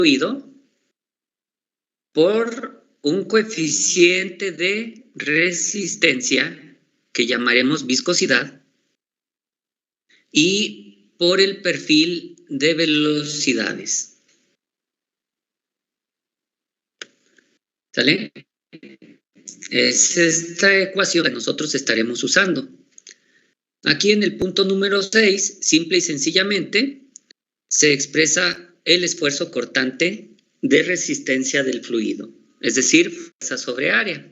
fluido por un coeficiente de resistencia que llamaremos viscosidad y por el perfil de velocidades. ¿Sale? Es esta ecuación que nosotros estaremos usando. Aquí en el punto número 6, simple y sencillamente, se expresa el esfuerzo cortante de resistencia del fluido, es decir, fuerza sobre área.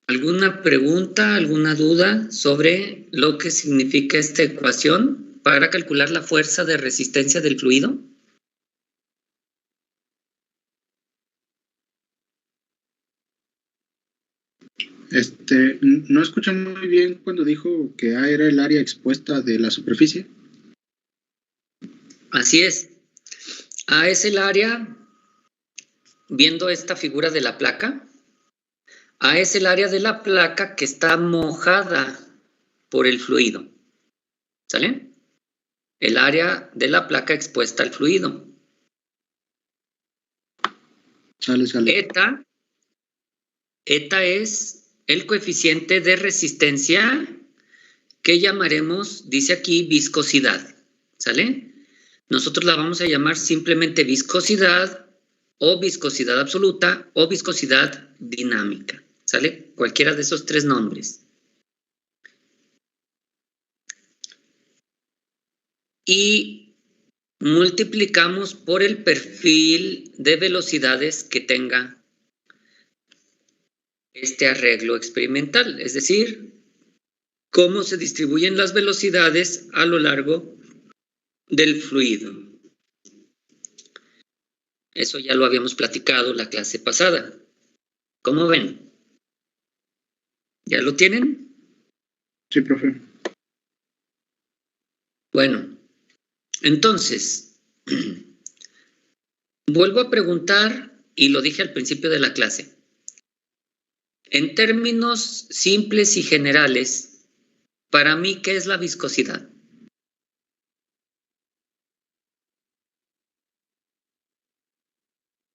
¿Alguna pregunta, alguna duda sobre lo que significa esta ecuación para calcular la fuerza de resistencia del fluido? No escuché muy bien cuando dijo que A era el área expuesta de la superficie. Así es. A es el área, viendo esta figura de la placa, A es el área de la placa que está mojada por el fluido. ¿Sale? El área de la placa expuesta al fluido. Sale. Eta es el coeficiente de resistencia que llamaremos, dice aquí, viscosidad. ¿Sale? Nosotros la vamos a llamar simplemente viscosidad o viscosidad absoluta o viscosidad dinámica. ¿Sale? Cualquiera de esos tres nombres. Y multiplicamos por el perfil de velocidades que tenga este arreglo experimental, es decir, cómo se distribuyen las velocidades a lo largo del fluido. Eso ya lo habíamos platicado la clase pasada. ¿Cómo ven? ¿Ya lo tienen? Sí, profe. Bueno, entonces, vuelvo a preguntar, y lo dije al principio de la clase. En términos simples y generales, para mí, ¿qué es la viscosidad?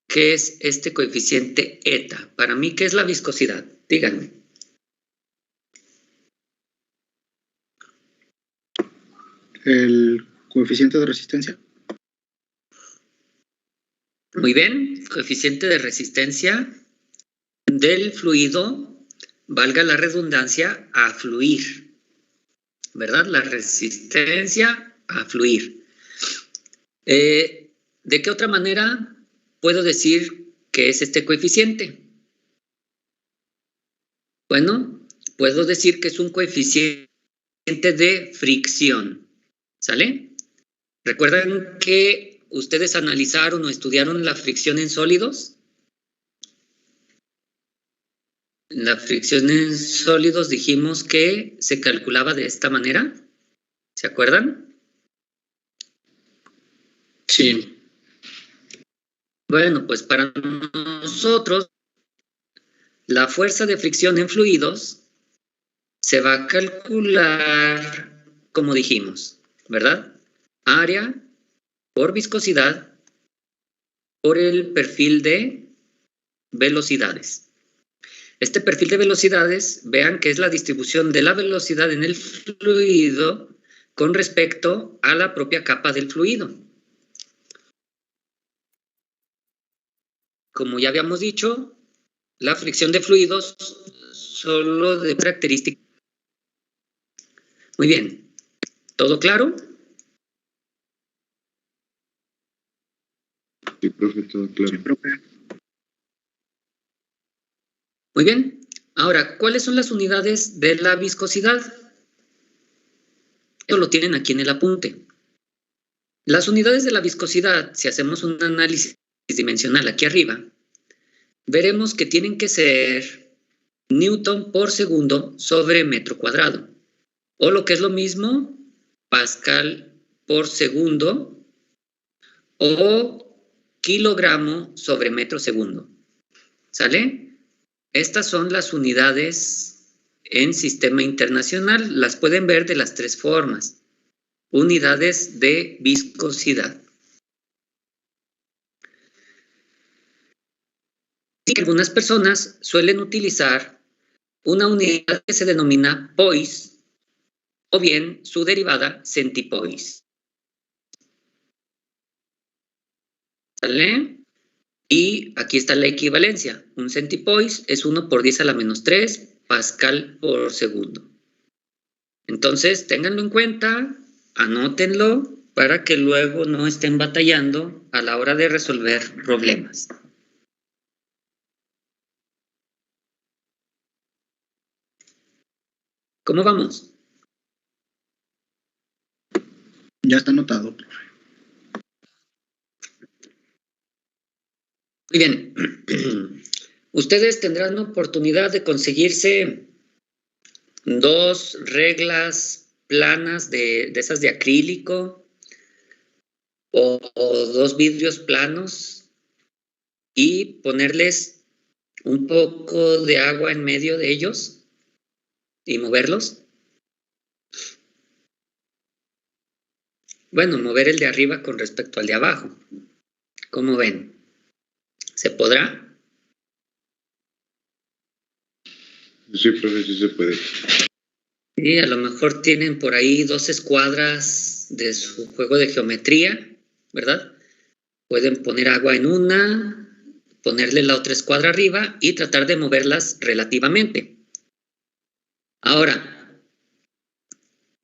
¿Qué es este coeficiente eta? Para mí, ¿qué es la viscosidad? Díganme. El coeficiente de resistencia. Muy bien, coeficiente de resistencia del fluido, valga la redundancia, a fluir, ¿verdad? La resistencia a fluir. ¿De qué otra manera puedo decir que es este coeficiente? Bueno, puedo decir que es un coeficiente de fricción, ¿sale? ¿Recuerdan que ustedes analizaron o estudiaron la fricción en sólidos? La fricción en sólidos dijimos que se calculaba de esta manera. ¿Se acuerdan? Sí. Bueno, pues para nosotros la fuerza de fricción en fluidos se va a calcular como dijimos, ¿verdad? Área por viscosidad por el perfil de velocidades. Este perfil de velocidades, vean que es la distribución de la velocidad en el fluido con respecto a la propia capa del fluido. Como ya habíamos dicho, la fricción de fluidos solo de características. Muy bien. ¿Todo claro? Sí, profe, todo claro. Sí, profe. Muy bien. Ahora, ¿cuáles son las unidades de la viscosidad? Esto lo tienen aquí en el apunte. Las unidades de la viscosidad, si hacemos un análisis dimensional aquí arriba, veremos que tienen que ser Newton por segundo sobre metro cuadrado. O lo que es lo mismo, Pascal por segundo o kilogramo sobre metro segundo. ¿Sale? Estas son las unidades en sistema internacional. Las pueden ver de las tres formas. unidades de viscosidad. Y algunas personas suelen utilizar una unidad que se denomina poise o bien su derivada centipoise. ¿Sale? Y aquí está la equivalencia. Un centipoise es 1 por 10 a la menos 3 pascal por segundo. Entonces, ténganlo en cuenta, anótenlo para que luego no estén batallando a la hora de resolver problemas. ¿Cómo vamos? Ya está anotado. Muy bien. Ustedes tendrán la oportunidad de conseguirse 2 reglas planas de esas de acrílico o 2 vidrios planos y ponerles un poco de agua en medio de ellos y moverlos. Bueno, mover el de arriba con respecto al de abajo. ¿Cómo ven? ¿Se podrá? Sí, profe, sí se puede. Y a lo mejor tienen por ahí 2 escuadras de su juego de geometría, ¿verdad? Pueden poner agua en una, ponerle la otra escuadra arriba y tratar de moverlas relativamente. Ahora,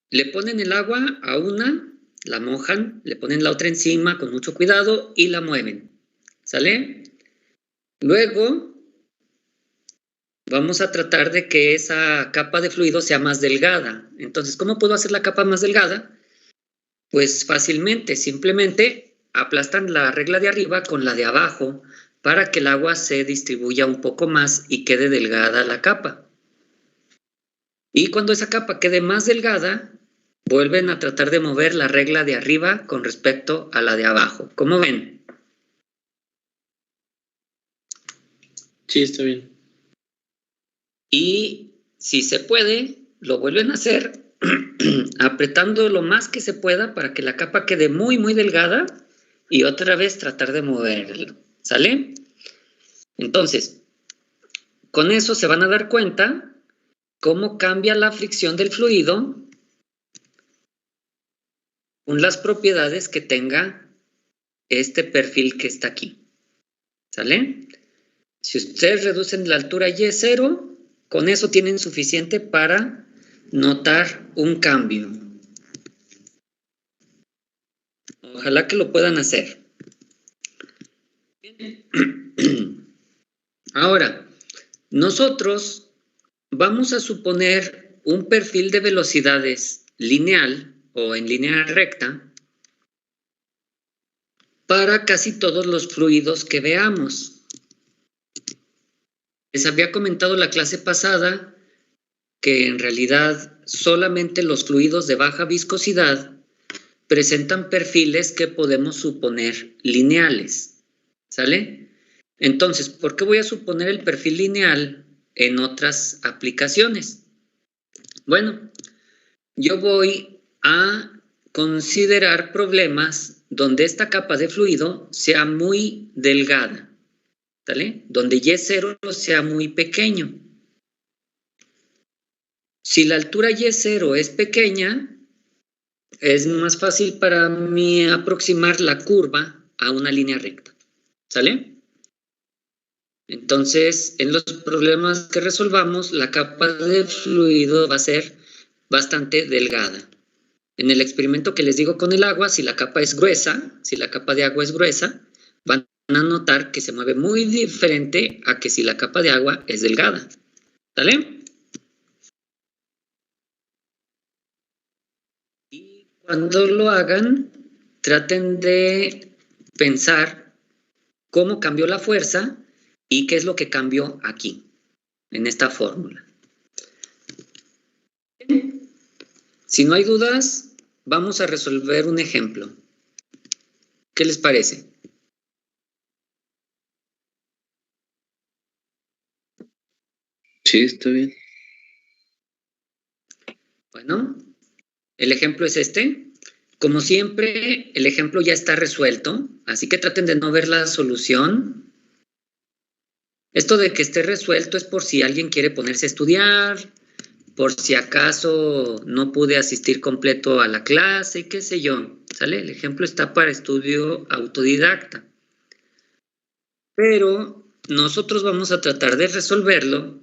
le ponen el agua a una, la mojan, le ponen la otra encima con mucho cuidado y la mueven. ¿Sale? Luego, vamos a tratar de que esa capa de fluido sea más delgada. Entonces, ¿cómo puedo hacer la capa más delgada? Pues fácilmente, simplemente aplastan la regla de arriba con la de abajo para que el agua se distribuya un poco más y quede delgada la capa. Y cuando esa capa quede más delgada, vuelven a tratar de mover la regla de arriba con respecto a la de abajo. ¿Cómo ven? Sí, está bien. Y si se puede, lo vuelven a hacer apretando lo más que se pueda para que la capa quede muy, muy delgada y otra vez tratar de moverlo. ¿Sale? Entonces, con eso se van a dar cuenta cómo cambia la fricción del fluido con las propiedades que tenga este perfil que está aquí. ¿Sale? Si ustedes reducen la altura Y0, con eso tienen suficiente para notar un cambio. Ojalá que lo puedan hacer. Ahora, nosotros vamos a suponer un perfil de velocidades lineal o en línea recta para casi todos los fluidos que veamos. Les había comentado la clase pasada que en realidad solamente los fluidos de baja viscosidad presentan perfiles que podemos suponer lineales. ¿Sale? Entonces, ¿por qué voy a suponer el perfil lineal en otras aplicaciones? Bueno, yo voy a considerar problemas donde esta capa de fluido sea muy delgada, ¿sale? Donde Y0 sea muy pequeño. Si la altura Y0 es pequeña, es más fácil para mí aproximar la curva a una línea recta. ¿Sale? Entonces, en los problemas que resolvamos, la capa de fluido va a ser bastante delgada. En el experimento que les digo con el agua, si la capa es gruesa, si la capa de agua es gruesa, van a notar que se mueve muy diferente a que si la capa de agua es delgada. ¿Sale? Y cuando lo hagan, traten de pensar cómo cambió la fuerza y qué es lo que cambió aquí, en esta fórmula. Si no hay dudas, vamos a resolver un ejemplo. ¿Qué les parece? Sí, está bien. Bueno, el ejemplo es este. Como siempre, el ejemplo ya está resuelto, así que traten de no ver la solución. Esto de que esté resuelto es por si alguien quiere ponerse a estudiar, por si acaso no pude asistir completo a la clase, qué sé yo, ¿sale? El ejemplo está para estudio autodidacta. Pero nosotros vamos a tratar de resolverlo,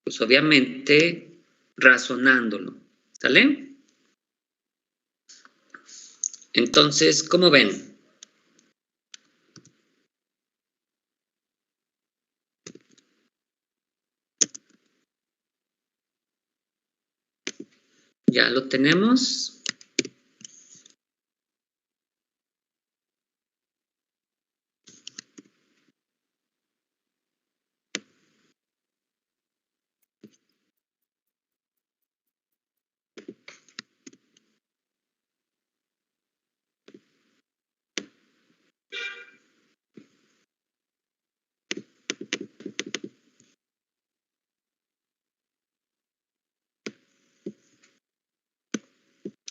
pues obviamente razonándolo, ¿sale? Entonces, ¿cómo ven? Ya lo tenemos.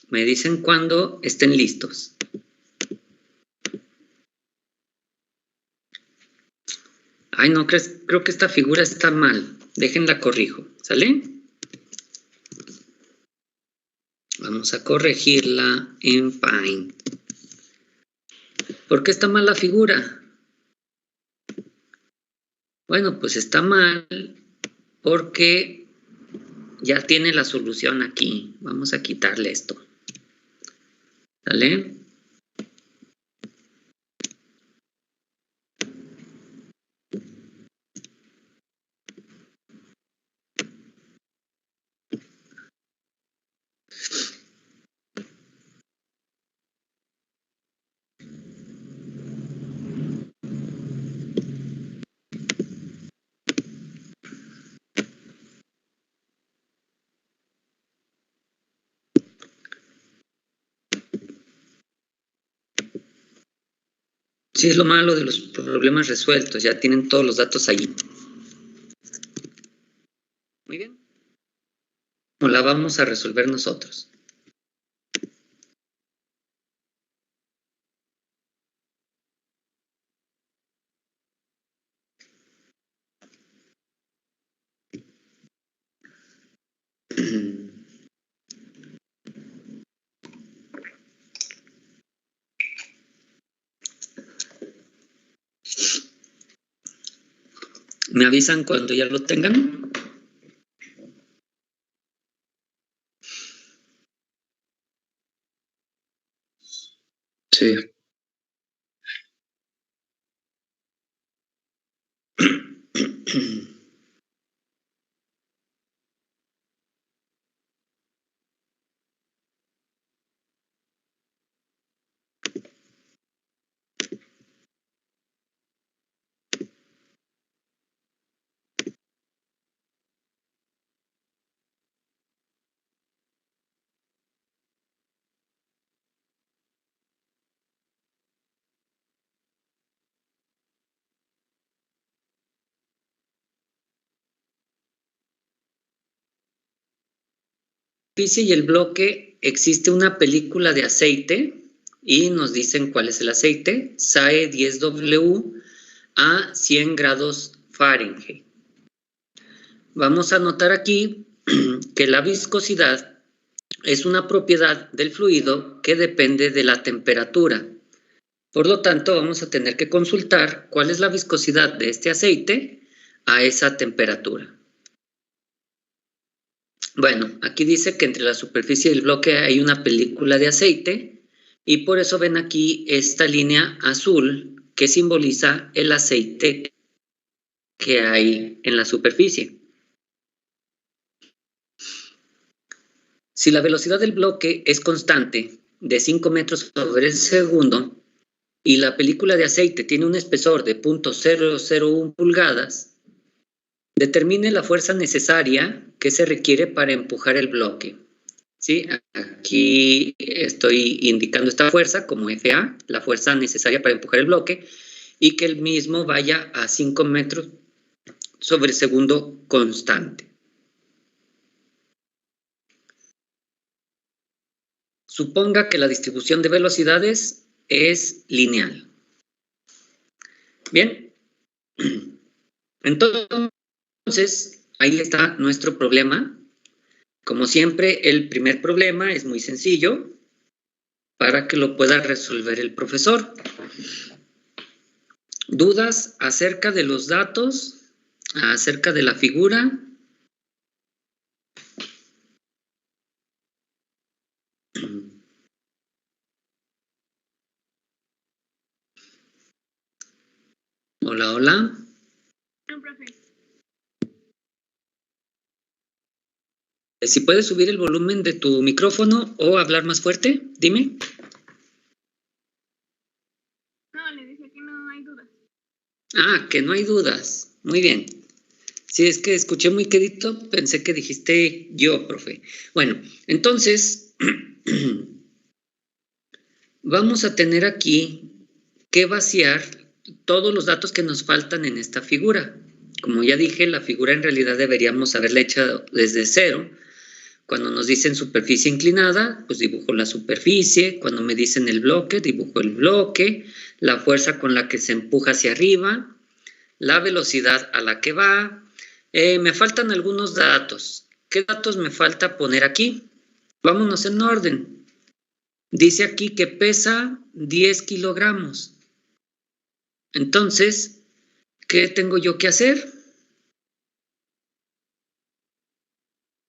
Me dicen cuando estén listos. Ay, no, creo que esta figura está mal. Déjenla corrijo, ¿sale? Vamos a corregirla en Paint. ¿Por qué está mal la figura? Bueno, pues está mal porque ya tiene la solución aquí. Vamos a quitarle esto. ¿Sale? Sí, es lo malo de los problemas resueltos. Ya tienen todos los datos ahí. Muy bien. O la vamos a resolver nosotros. ¿Me avisan cuando ya lo tengan? Sí. Y el bloque, existe una película de aceite y nos dicen cuál es el aceite. SAE 10W a 100 grados Fahrenheit. Vamos a notar aquí que la viscosidad es una propiedad del fluido que depende de la temperatura. Por lo tanto, vamos a tener que consultar cuál es la viscosidad de este aceite a esa temperatura. Bueno, aquí dice que entre la superficie del bloque hay una película de aceite y por eso ven aquí esta línea azul que simboliza el aceite que hay en la superficie. Si la velocidad del bloque es constante de 5 metros sobre segundo y la película de aceite tiene un espesor de 0.001 pulgadas, determine la fuerza necesaria que se requiere para empujar el bloque. ¿Sí? Aquí estoy indicando esta fuerza como FA, la fuerza necesaria para empujar el bloque, y que el mismo vaya a 5 metros sobre segundo constante. suponga que la distribución de velocidades es lineal. Bien. Entonces, ahí está nuestro problema. Como siempre, el primer problema es muy sencillo para que lo pueda resolver el profesor. ¿Dudas acerca de los datos? ¿Acerca de la figura? Hola, hola. No, profe. Si puedes subir el volumen de tu micrófono o hablar más fuerte, dime. No, le dije que no hay dudas. Ah, que no hay dudas. Muy bien. Sí, es que escuché muy quedito, pensé que dijiste yo, profe. Bueno, entonces, vamos a tener aquí que vaciar todos los datos que nos faltan en esta figura. Como ya dije, la figura en realidad deberíamos haberla hecho desde cero. Cuando nos dicen superficie inclinada, pues dibujo la superficie. Cuando me dicen el bloque, dibujo el bloque. La fuerza con la que se empuja hacia arriba. La velocidad a la que va. Me faltan algunos datos. ¿Qué datos me falta poner aquí? Vámonos en orden. Dice aquí que pesa 10 kilogramos. Entonces, ¿qué tengo yo que hacer?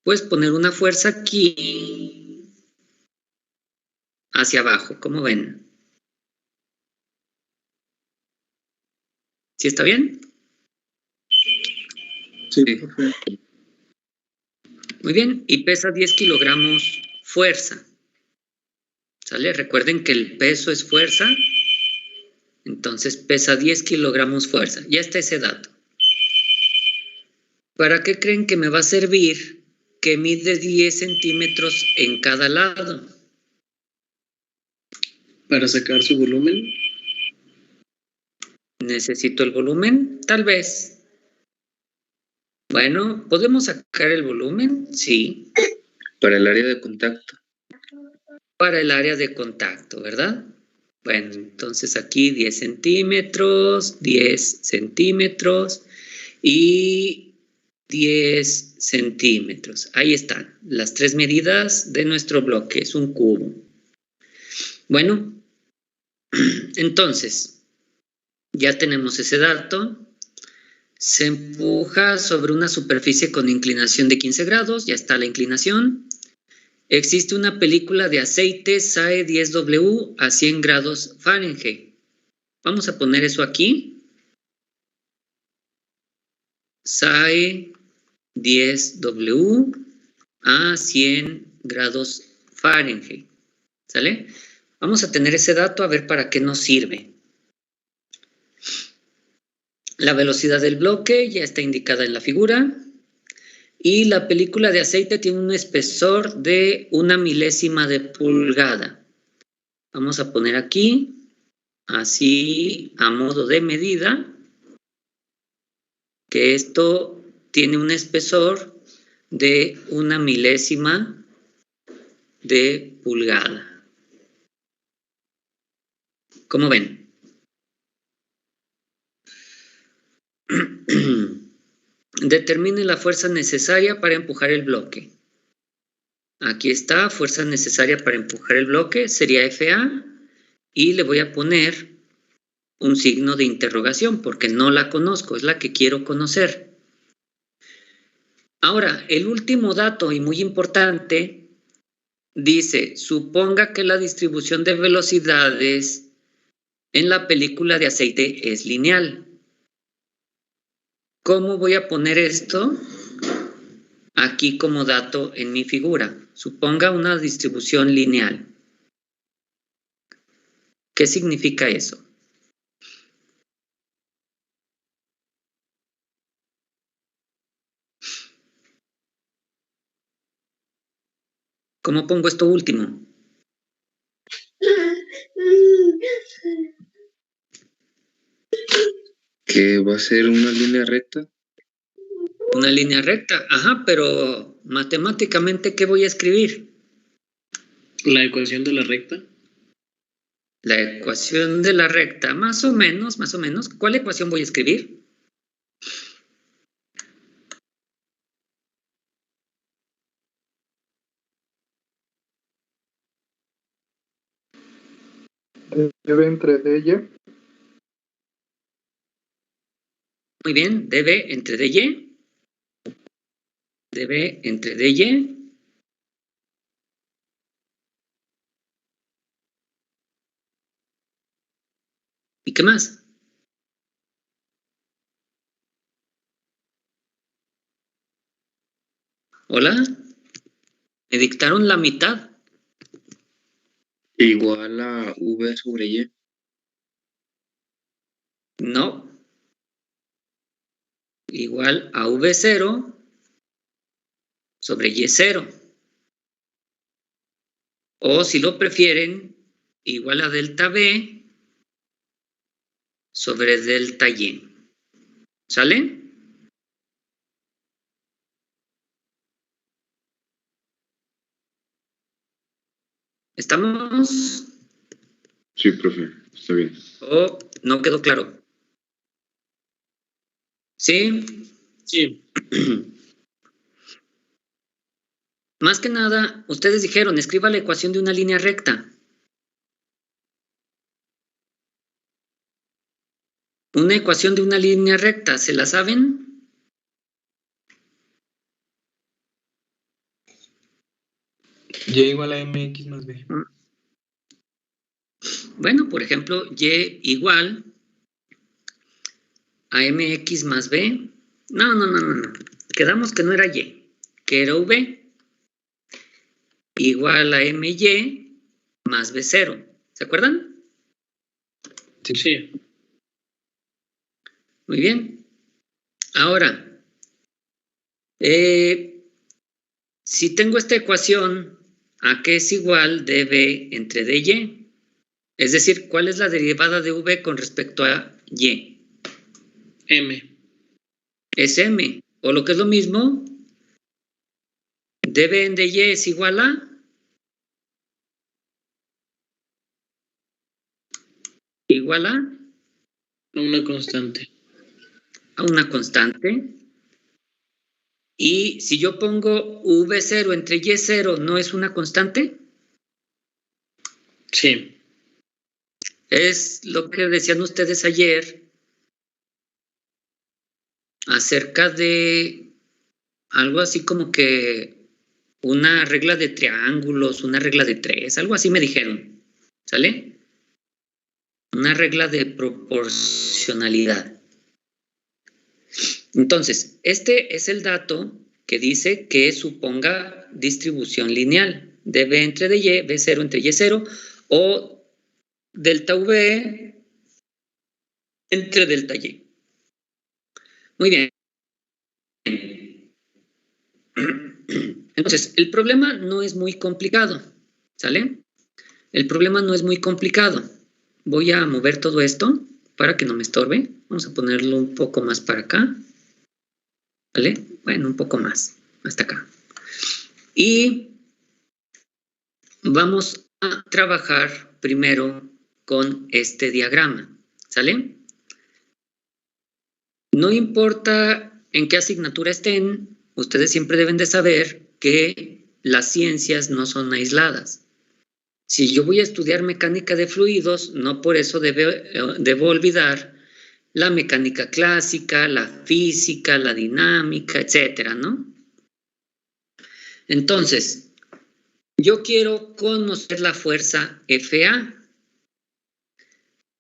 Pues poner una fuerza aquí hacia abajo, ¿cómo ven? ¿Sí está bien? Sí, profe. Muy bien, y pesa 10 kilogramos fuerza. ¿Sale? Recuerden que el peso es fuerza, entonces pesa 10 kilogramos fuerza. Ya está ese dato. ¿Para qué creen que me va a servir que mide 10 centímetros en cada lado? Para sacar su volumen. ¿Necesito el volumen? Tal vez. Bueno, ¿podemos sacar el volumen? Sí. Para el área de contacto. Para el área de contacto, ¿verdad? Bueno, entonces aquí 10 centímetros, 10 centímetros y 10 centímetros. Ahí están las tres medidas de nuestro bloque, es un cubo. Bueno, entonces, ya tenemos ese dato. Se empuja sobre una superficie con inclinación de 15 grados, ya está la inclinación. Existe una película de aceite SAE 10W a 100 grados Fahrenheit. Vamos a poner eso aquí. SAE 10W a 100 grados Fahrenheit. ¿Sale? Vamos a tener ese dato a ver para qué nos sirve. La velocidad del bloque ya está indicada en la figura. Y la película de aceite tiene un espesor de 1 milésima de pulgada. Vamos a poner aquí, así a modo de medida, que esto tiene un espesor de 1 milésima de pulgada. ¿Cómo ven? Determine la fuerza necesaria para empujar el bloque. Aquí está, fuerza necesaria para empujar el bloque, sería FA, y le voy a poner un signo de interrogación porque no la conozco, es la que quiero conocer. Ahora, el último dato y muy importante dice, suponga que la distribución de velocidades en la película de aceite es lineal. ¿Cómo voy a poner esto aquí como dato en mi figura? Suponga una distribución lineal. ¿Qué significa eso? ¿Cómo pongo esto último? ¿Que va a ser una línea recta? Una línea recta, ajá, pero matemáticamente, ¿qué voy a escribir? La ecuación de la recta. La ecuación de la recta, más o menos. ¿Cuál ecuación voy a escribir? Debe entre D y Y. Muy bien, dB entre dy. dB entre dy. ¿Y qué más? ¿Hola? Me dictaron la mitad. Igual a V sobre Y. No. Igual a V0 sobre Y0. O si lo prefieren, igual a delta V sobre delta Y. ¿Sale? ¿Estamos? Sí, profe, está bien. ¿O no quedó claro? ¿Sí? Sí. Más que nada, ustedes dijeron, escriba la ecuación de una línea recta. Una ecuación de una línea recta, ¿se la saben? Y igual a mx más b. Bueno, por ejemplo, y igual a mx más b. No. Quedamos que no era y, que era v. Igual a my más b0. ¿Se acuerdan? Sí. Muy bien. Ahora, si tengo esta ecuación, ¿a qué es igual db entre dy? Es decir, ¿cuál es la derivada de v con respecto a y? M. Es m. O lo que es lo mismo, db en dy es igual a... Igual a Una constante. a una constante. Y si yo pongo v0 entre y0, ¿no es una constante? Sí. Es lo que decían ustedes ayer acerca de algo así como que una regla de triángulos, una regla de tres, algo así me dijeron. ¿Sale? Una regla de proporcionalidad. Entonces, este es el dato que dice que suponga distribución lineal de B entre dy, B0 entre Y0, o delta V entre delta Y. Muy bien. Entonces, el problema no es muy complicado, ¿sale? El problema no es muy complicado. Voy a mover todo esto para que no me estorbe. Vamos a ponerlo un poco más para acá. ¿Vale? Bueno, un poco más, hasta acá. Y vamos a trabajar primero con este diagrama, ¿sale? No importa en qué asignatura estén, ustedes siempre deben de saber que las ciencias no son aisladas. Si yo voy a estudiar mecánica de fluidos, no por eso debo olvidar la mecánica clásica, la física, la dinámica, etcétera, ¿no? Entonces, yo quiero conocer la fuerza FA.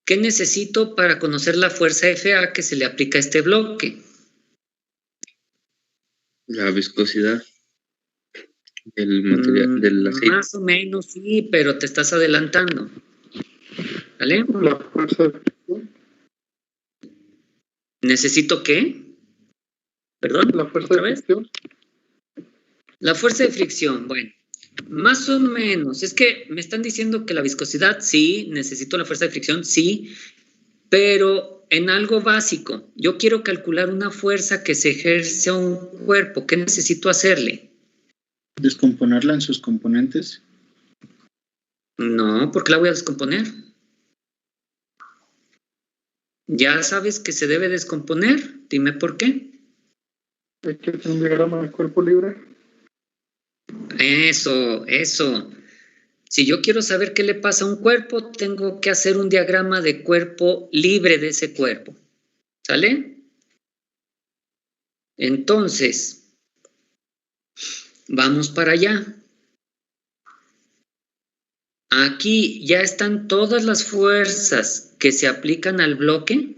¿Qué necesito para conocer la fuerza FA que se le aplica a este bloque? La viscosidad del material, del aceite. Más o menos, sí, pero te estás adelantando. ¿Vale? La fuerza de fricción. ¿Necesito qué? ¿Perdón? La fuerza ¿Otra de vez? fricción. La fuerza de fricción, bueno, más o menos. Es que me están diciendo que la viscosidad, sí, necesito la fuerza de fricción, sí, pero en algo básico. Yo quiero calcular una fuerza que se ejerce a un cuerpo. ¿Qué necesito hacerle? Descomponerla en sus componentes. No, ¿por qué la voy a descomponer? ¿Ya sabes que se debe descomponer? Dime por qué. Hay que hacer un diagrama de cuerpo libre. Eso. Si yo quiero saber qué le pasa a un cuerpo, tengo que hacer un diagrama de cuerpo libre de ese cuerpo. ¿Sale? Entonces, vamos para allá. Aquí ya están todas las fuerzas que se aplican al bloque.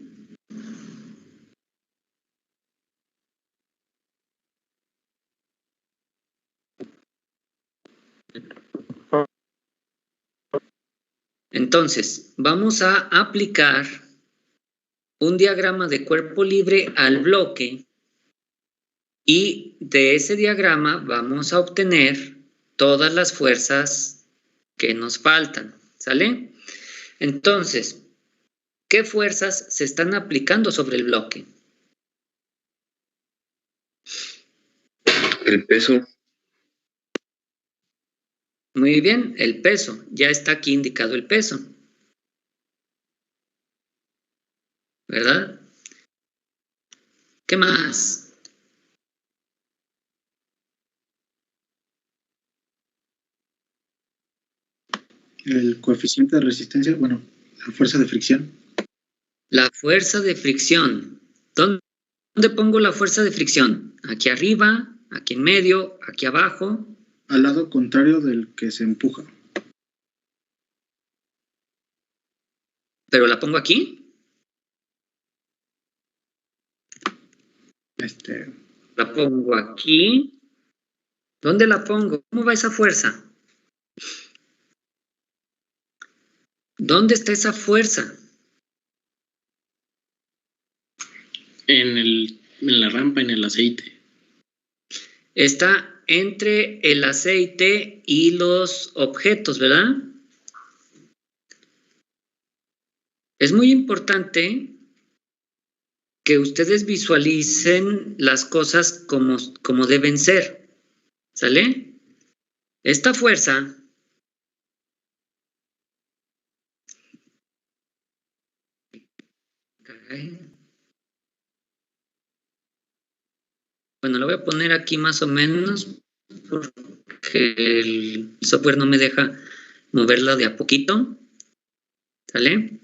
Entonces, vamos a aplicar un diagrama de cuerpo libre al bloque y de ese diagrama vamos a obtener todas las fuerzas que nos faltan, ¿sale? Entonces, ¿qué fuerzas se están aplicando sobre el bloque? El peso. Muy bien, el peso. Ya está aquí indicado el peso. ¿Verdad? ¿Qué más? El coeficiente de resistencia, bueno, la fuerza de fricción. La fuerza de fricción. ¿Dónde pongo la fuerza de fricción? ¿Aquí arriba? ¿Aquí en medio? ¿Aquí abajo? Al lado contrario del que se empuja. ¿Pero la pongo aquí? La pongo aquí. ¿Dónde la pongo? ¿Cómo va esa fuerza? ¿Dónde está esa fuerza? En la rampa, en el aceite. Está entre el aceite y los objetos, ¿verdad? Es muy importante que ustedes visualicen las cosas como deben ser, ¿sale? Esta fuerza bueno, lo voy a poner aquí más o menos porque el software no me deja moverla de a poquito, ¿sale?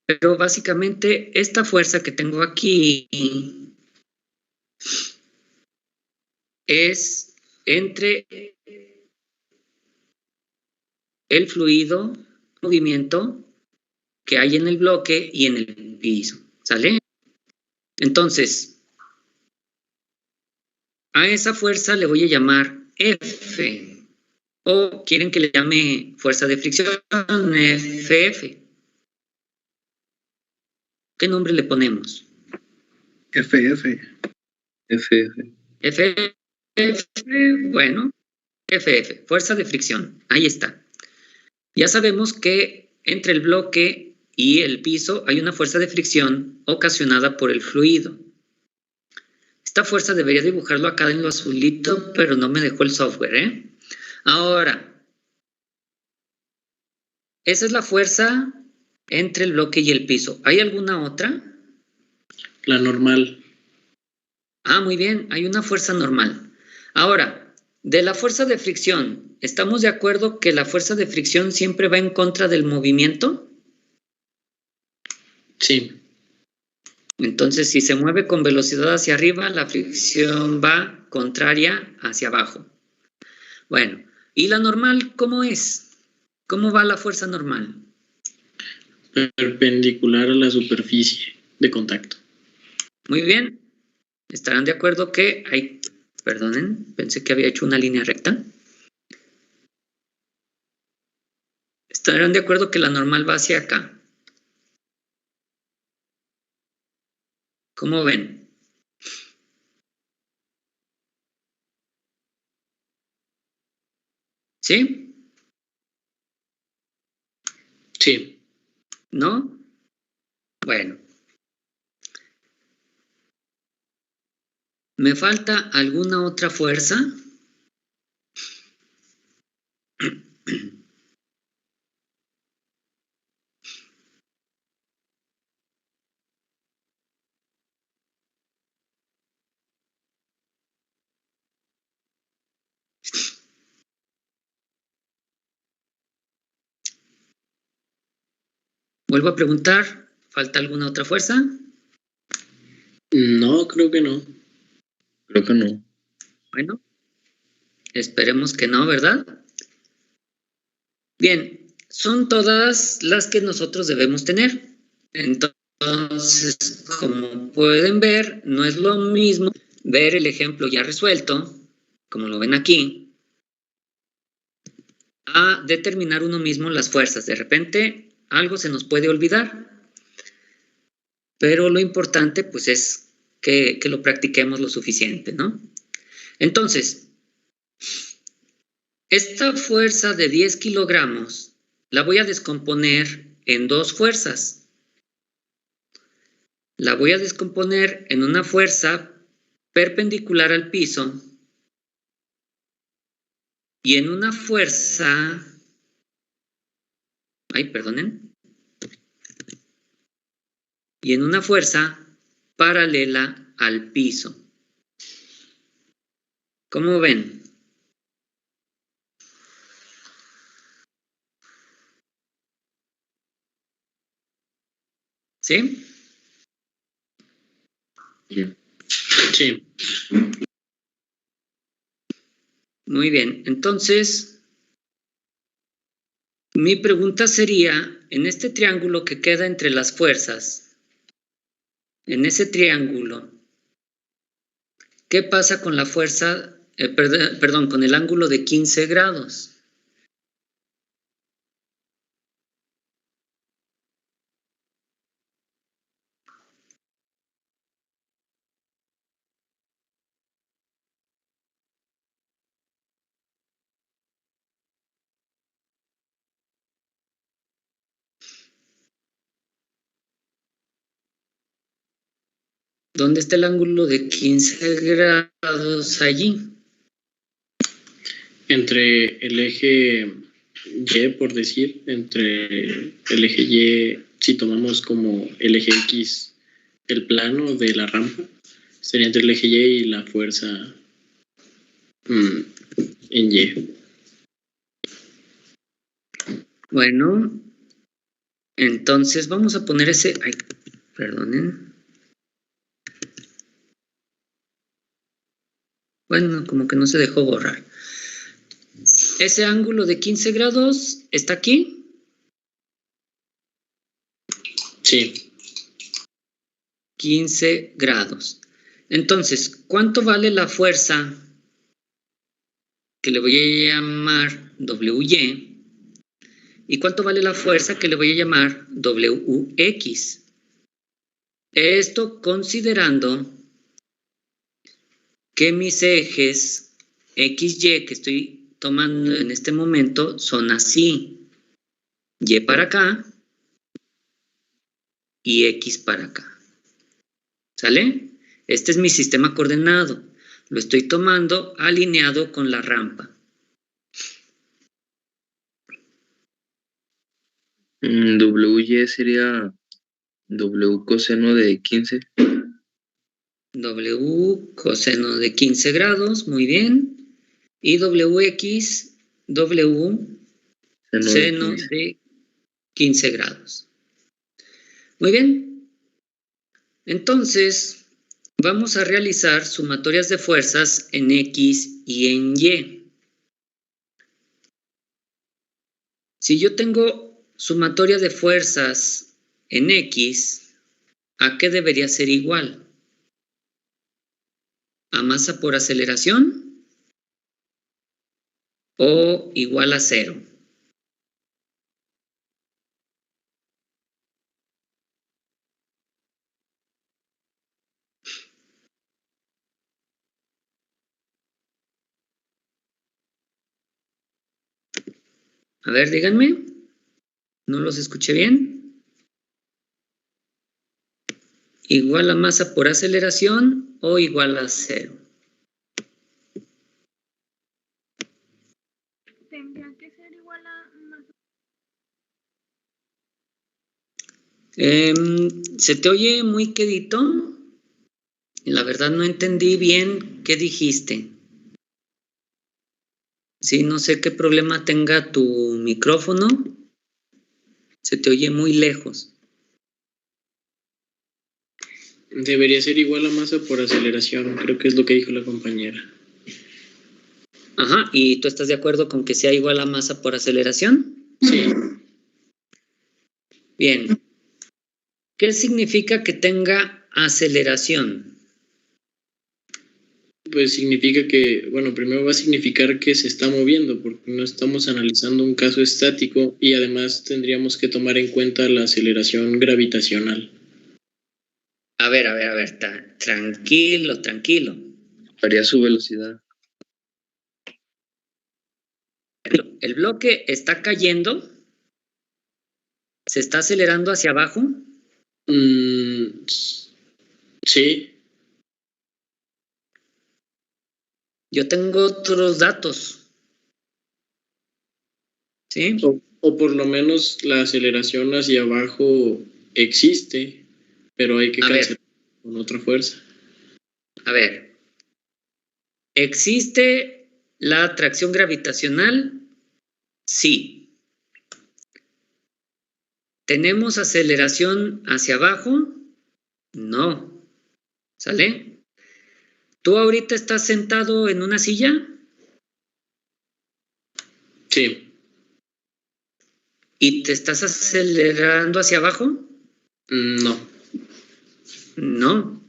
Pero básicamente esta fuerza que tengo aquí es entre el fluido, movimiento que hay en el bloque y en el piso, ¿sale? Entonces, a esa fuerza le voy a llamar F, o quieren que le llame fuerza de fricción, FF. ¿Qué nombre le ponemos? FF. FF. Bueno, FF, fuerza de fricción, ahí está. Ya sabemos que entre el bloque y el piso hay una fuerza de fricción ocasionada por el fluido. Esta fuerza debería dibujarlo acá en lo azulito, pero no me dejó el software, ¿eh? Ahora, esa es la fuerza entre el bloque y el piso. ¿Hay alguna otra? La normal. Ah, muy bien, hay una fuerza normal. Ahora, de la fuerza de fricción, ¿estamos de acuerdo que la fuerza de fricción siempre va en contra del movimiento? Sí. Entonces, si se mueve con velocidad hacia arriba, la fricción va contraria hacia abajo. Bueno, ¿y la normal cómo es? ¿Cómo va la fuerza normal? Perpendicular a la superficie de contacto. Muy bien. ¿Estarán de acuerdo que hay... Perdonen, pensé que había hecho una línea recta. ¿Estarán de acuerdo que la normal va hacia acá? ¿Cómo ven? ¿Sí? Sí. ¿No? Bueno. ¿Me falta alguna otra fuerza? Vuelvo a preguntar, ¿falta alguna otra fuerza? No, creo que no. Creo que no. Bueno, esperemos que no, ¿verdad? Bien, son todas las que nosotros debemos tener. Entonces, como pueden ver, no es lo mismo ver el ejemplo ya resuelto, como lo ven aquí, a determinar uno mismo las fuerzas. De repente, algo se nos puede olvidar, pero lo importante, pues, es que lo practiquemos lo suficiente, ¿no? Entonces, esta fuerza de 10 kilogramos la voy a descomponer en dos fuerzas. La voy a descomponer en una fuerza perpendicular al piso y en una fuerza... perdonen. Y en una fuerza paralela al piso. ¿Cómo ven? ¿Sí? Sí. Muy bien. Entonces, mi pregunta sería, en este triángulo que queda entre las fuerzas, en ese triángulo, ¿qué pasa con la fuerza, con el ángulo de 15 grados? ¿Dónde está el ángulo de 15 grados allí? Entre el eje Y, por decir, entre el eje Y, si tomamos como el eje X el plano de la rampa, sería entre el eje Y y la fuerza en Y. Bueno, entonces vamos a poner ese... perdonen. Bueno, como que no se dejó borrar. Ese ángulo de 15 grados está aquí. Sí. 15 grados. Entonces, ¿cuánto vale la fuerza que le voy a llamar WY? ¿Y cuánto vale la fuerza que le voy a llamar WX? Esto considerando que mis ejes XY que estoy tomando en este momento son así. Y para acá y X para acá. ¿Sale? Este es mi sistema coordenado. Lo estoy tomando alineado con la rampa. WY sería W coseno de 15. W coseno de 15 grados, muy bien. Y WX, W seno de 15 grados. Muy bien. Entonces, vamos a realizar sumatorias de fuerzas en X y en Y. Si yo tengo sumatoria de fuerzas en X, ¿a qué debería ser igual? ¿A masa por aceleración? ¿O igual a 0? A ver, díganme. ¿No los escuché bien? ¿Igual a masa por aceleración o igual a 0? Tendría que ser igual a masa. ¿Se te oye muy quedito? La verdad no entendí bien qué dijiste. Sí, no sé qué problema tenga tu micrófono. Se te oye muy lejos. Debería ser igual a masa por aceleración, creo que es lo que dijo la compañera. Ajá, ¿y tú estás de acuerdo con que sea igual a masa por aceleración? Sí. Bien. ¿Qué significa que tenga aceleración? Pues significa que, bueno, primero va a significar que se está moviendo, porque no estamos analizando un caso estático y además tendríamos que tomar en cuenta la aceleración gravitacional. A ver, tranquilo. Varía su velocidad. El bloque está cayendo, se está acelerando hacia abajo. Sí. Yo tengo otros datos. ¿Sí? O por lo menos la aceleración hacia abajo existe, pero hay que cancelar con otra fuerza. A ver. ¿Existe la atracción gravitacional? Sí. ¿Tenemos aceleración hacia abajo? No. ¿Sale? ¿Tú ahorita estás sentado en una silla? Sí. ¿Y te estás acelerando hacia abajo? No. No.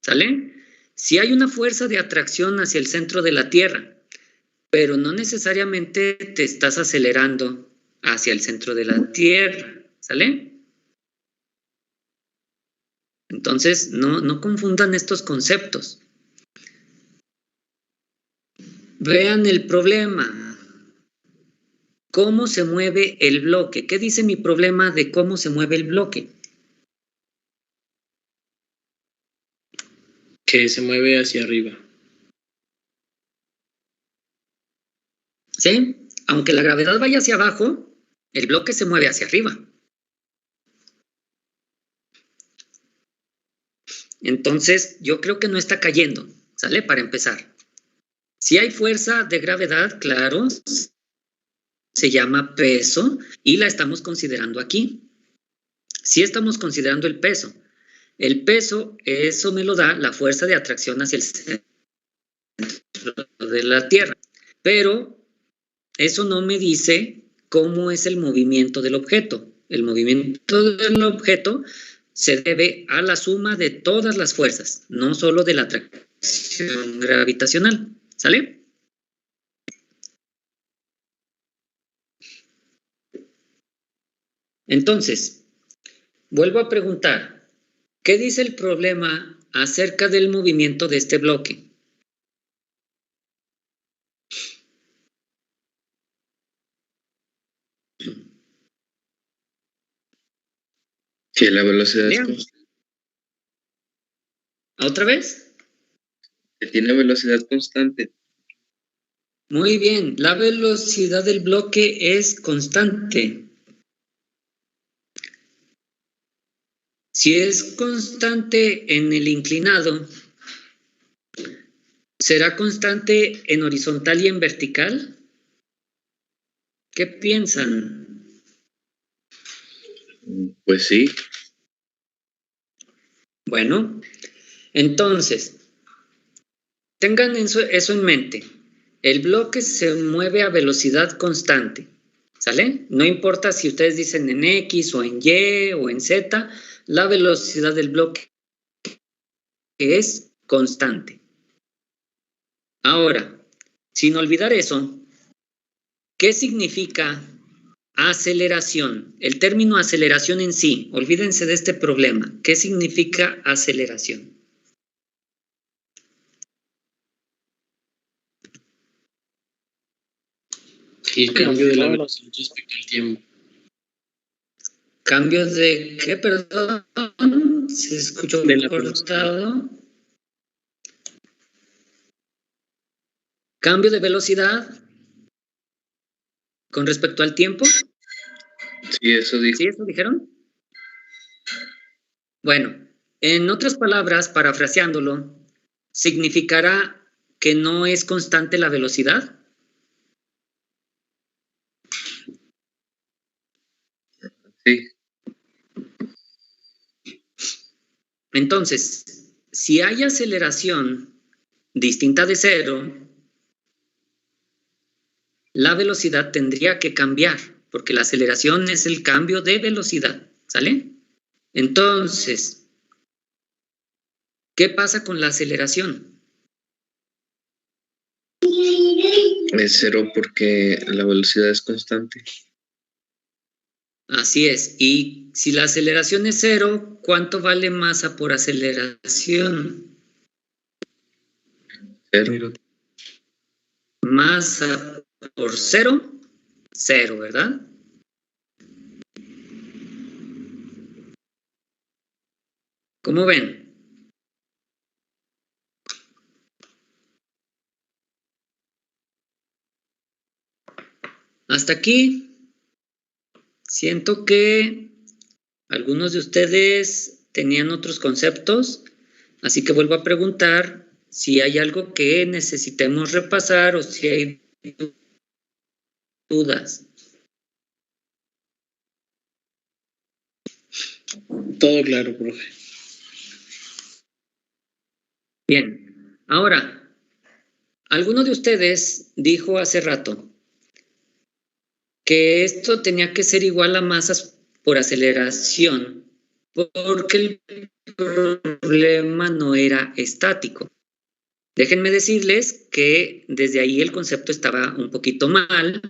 ¿Sale? Sí hay una fuerza de atracción hacia el centro de la Tierra, pero no necesariamente te estás acelerando hacia el centro de la Tierra. ¿Sale? Entonces, no confundan estos conceptos. Vean el problema. ¿Cómo se mueve el bloque? ¿Qué dice mi problema de cómo se mueve el bloque? Que se mueve hacia arriba. ¿Sí? Aunque la gravedad vaya hacia abajo, el bloque se mueve hacia arriba. Entonces, yo creo que no está cayendo, ¿sale? Para empezar. Si hay fuerza de gravedad, claro, se llama peso y la estamos considerando aquí. Sí estamos considerando el peso. El peso, eso me lo da la fuerza de atracción hacia el centro de la Tierra. Pero eso no me dice cómo es el movimiento del objeto. El movimiento del objeto se debe a la suma de todas las fuerzas, no solo de la atracción gravitacional. ¿Sale? Entonces, vuelvo a preguntar, ¿qué dice el problema acerca del movimiento de este bloque? Sí, la velocidad es Vean. constante. ¿Otra vez? Tiene velocidad constante. Muy bien, la velocidad del bloque es constante. Si es constante en el inclinado, ¿será constante en horizontal y en vertical? ¿Qué piensan? Pues sí. Bueno, entonces, tengan eso en mente. El bloque se mueve a velocidad constante, ¿sale? No importa si ustedes dicen en X o en Y o en Z, la velocidad del bloque es constante. Ahora, sin olvidar eso, ¿qué significa aceleración? El término aceleración en sí, olvídense de este problema. ¿Qué significa aceleración? El cambio de la velocidad respecto al tiempo. ¿Cambio de qué? Perdón, se escuchó cortado. ¿Cambio de velocidad con respecto al tiempo? Sí, eso dijo. ¿Sí, eso dijeron? Bueno, en otras palabras, parafraseándolo, ¿significará que no es constante la velocidad? Sí. Entonces, si hay aceleración distinta de cero, la velocidad tendría que cambiar, porque la aceleración es el cambio de velocidad, ¿sale? Entonces, ¿qué pasa con la aceleración? Es cero porque la velocidad es constante. Así es. Y si la aceleración es cero, ¿cuánto vale masa por aceleración? Cero. Masa por cero, cero, ¿verdad? ¿Cómo ven? Hasta aquí, siento que algunos de ustedes tenían otros conceptos, así que vuelvo a preguntar si hay algo que necesitemos repasar o si hay dudas. Todo claro, profe. Bien, ahora, alguno de ustedes dijo hace rato que esto tenía que ser igual a masas por aceleración, porque el problema no era estático. Déjenme decirles que desde ahí el concepto estaba un poquito mal,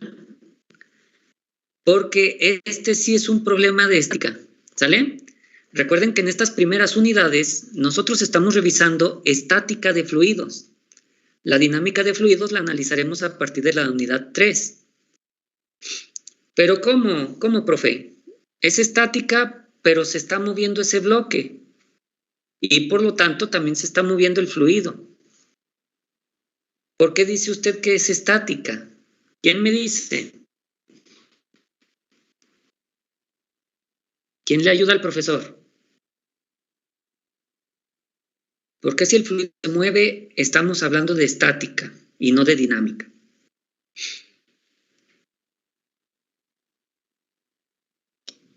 porque este sí es un problema de estática, ¿sale? Recuerden que en estas primeras unidades nosotros estamos revisando estática de fluidos. La dinámica de fluidos la analizaremos a partir de la unidad 3. Pero ¿cómo? ¿Cómo, profe? Es estática, pero se está moviendo ese bloque. Y por lo tanto también se está moviendo el fluido. ¿Por qué dice usted que es estática? ¿Quién me dice? ¿Quién le ayuda al profesor? Porque si el fluido se mueve, estamos hablando de estática y no de dinámica.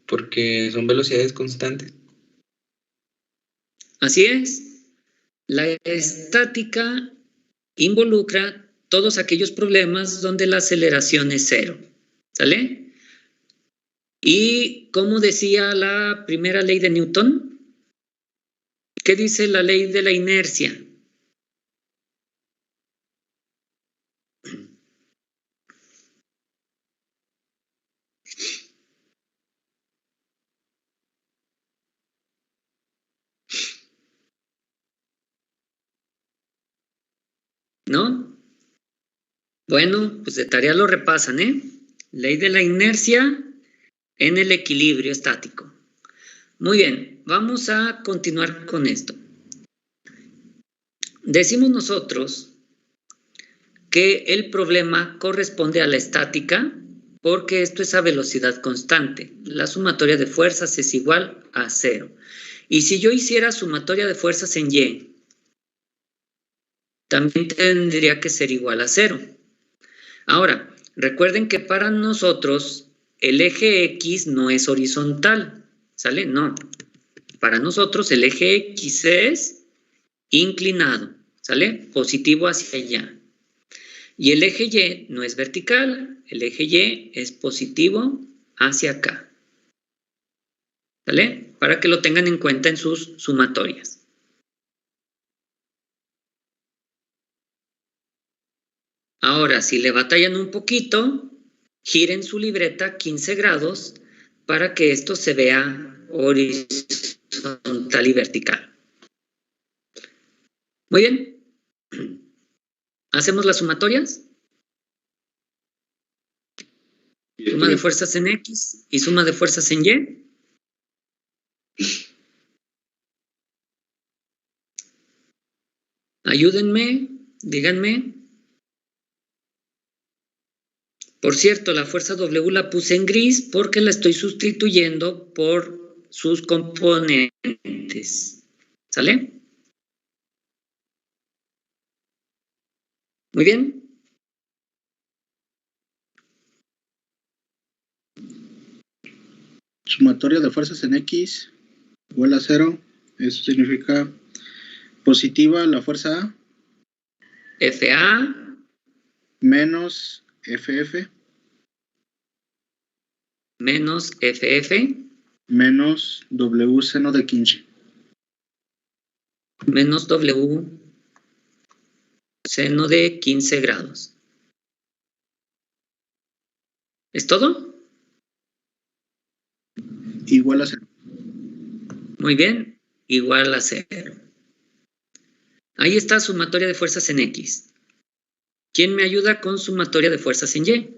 Porque son velocidades constantes. Así es. La estática involucra todos aquellos problemas donde la aceleración es cero. ¿Sale? Y como decía la primera ley de Newton, ¿qué dice la ley de la inercia? ¿No? Bueno, pues de tarea lo repasan, ¿eh? Ley de la inercia en el equilibrio estático. Muy bien, vamos a continuar con esto. Decimos nosotros que el problema corresponde a la estática porque esto es a velocidad constante. La sumatoria de fuerzas es igual a cero. Y si yo hiciera sumatoria de fuerzas en Y, también tendría que ser igual a cero. Ahora, recuerden que para nosotros el eje X no es horizontal, ¿sale? No. Para nosotros el eje X es inclinado, ¿sale? Positivo hacia allá. Y el eje Y no es vertical, el eje Y es positivo hacia acá. ¿Sale? Para que lo tengan en cuenta en sus sumatorias. Ahora, si le batallan un poquito, giren su libreta 15 grados para que esto se vea horizontal y vertical. Muy bien. ¿Hacemos las sumatorias? Suma de fuerzas en X y suma de fuerzas en Y. Ayúdenme, díganme. Por cierto, la fuerza W la puse en gris porque la estoy sustituyendo por sus componentes. ¿Sale? Muy bien. sumatoria de fuerzas en X igual a 0. Eso significa positiva la fuerza A FA menos FF menos FF menos W seno de 15. menos W seno de 15 grados. ¿Es todo? Igual a 0. Muy bien, igual a 0. Ahí está sumatoria de fuerzas en X. ¿Quién me ayuda con sumatoria de fuerzas en Y?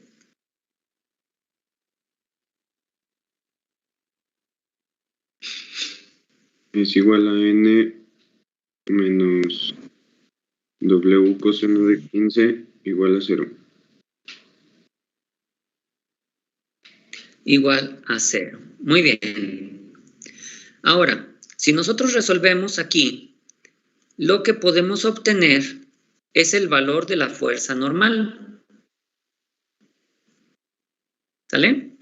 Es igual a N menos W coseno de 15 igual a 0. Igual a 0. Muy bien. Ahora, si nosotros resolvemos aquí, lo que podemos obtener es el valor de la fuerza normal. ¿Sale?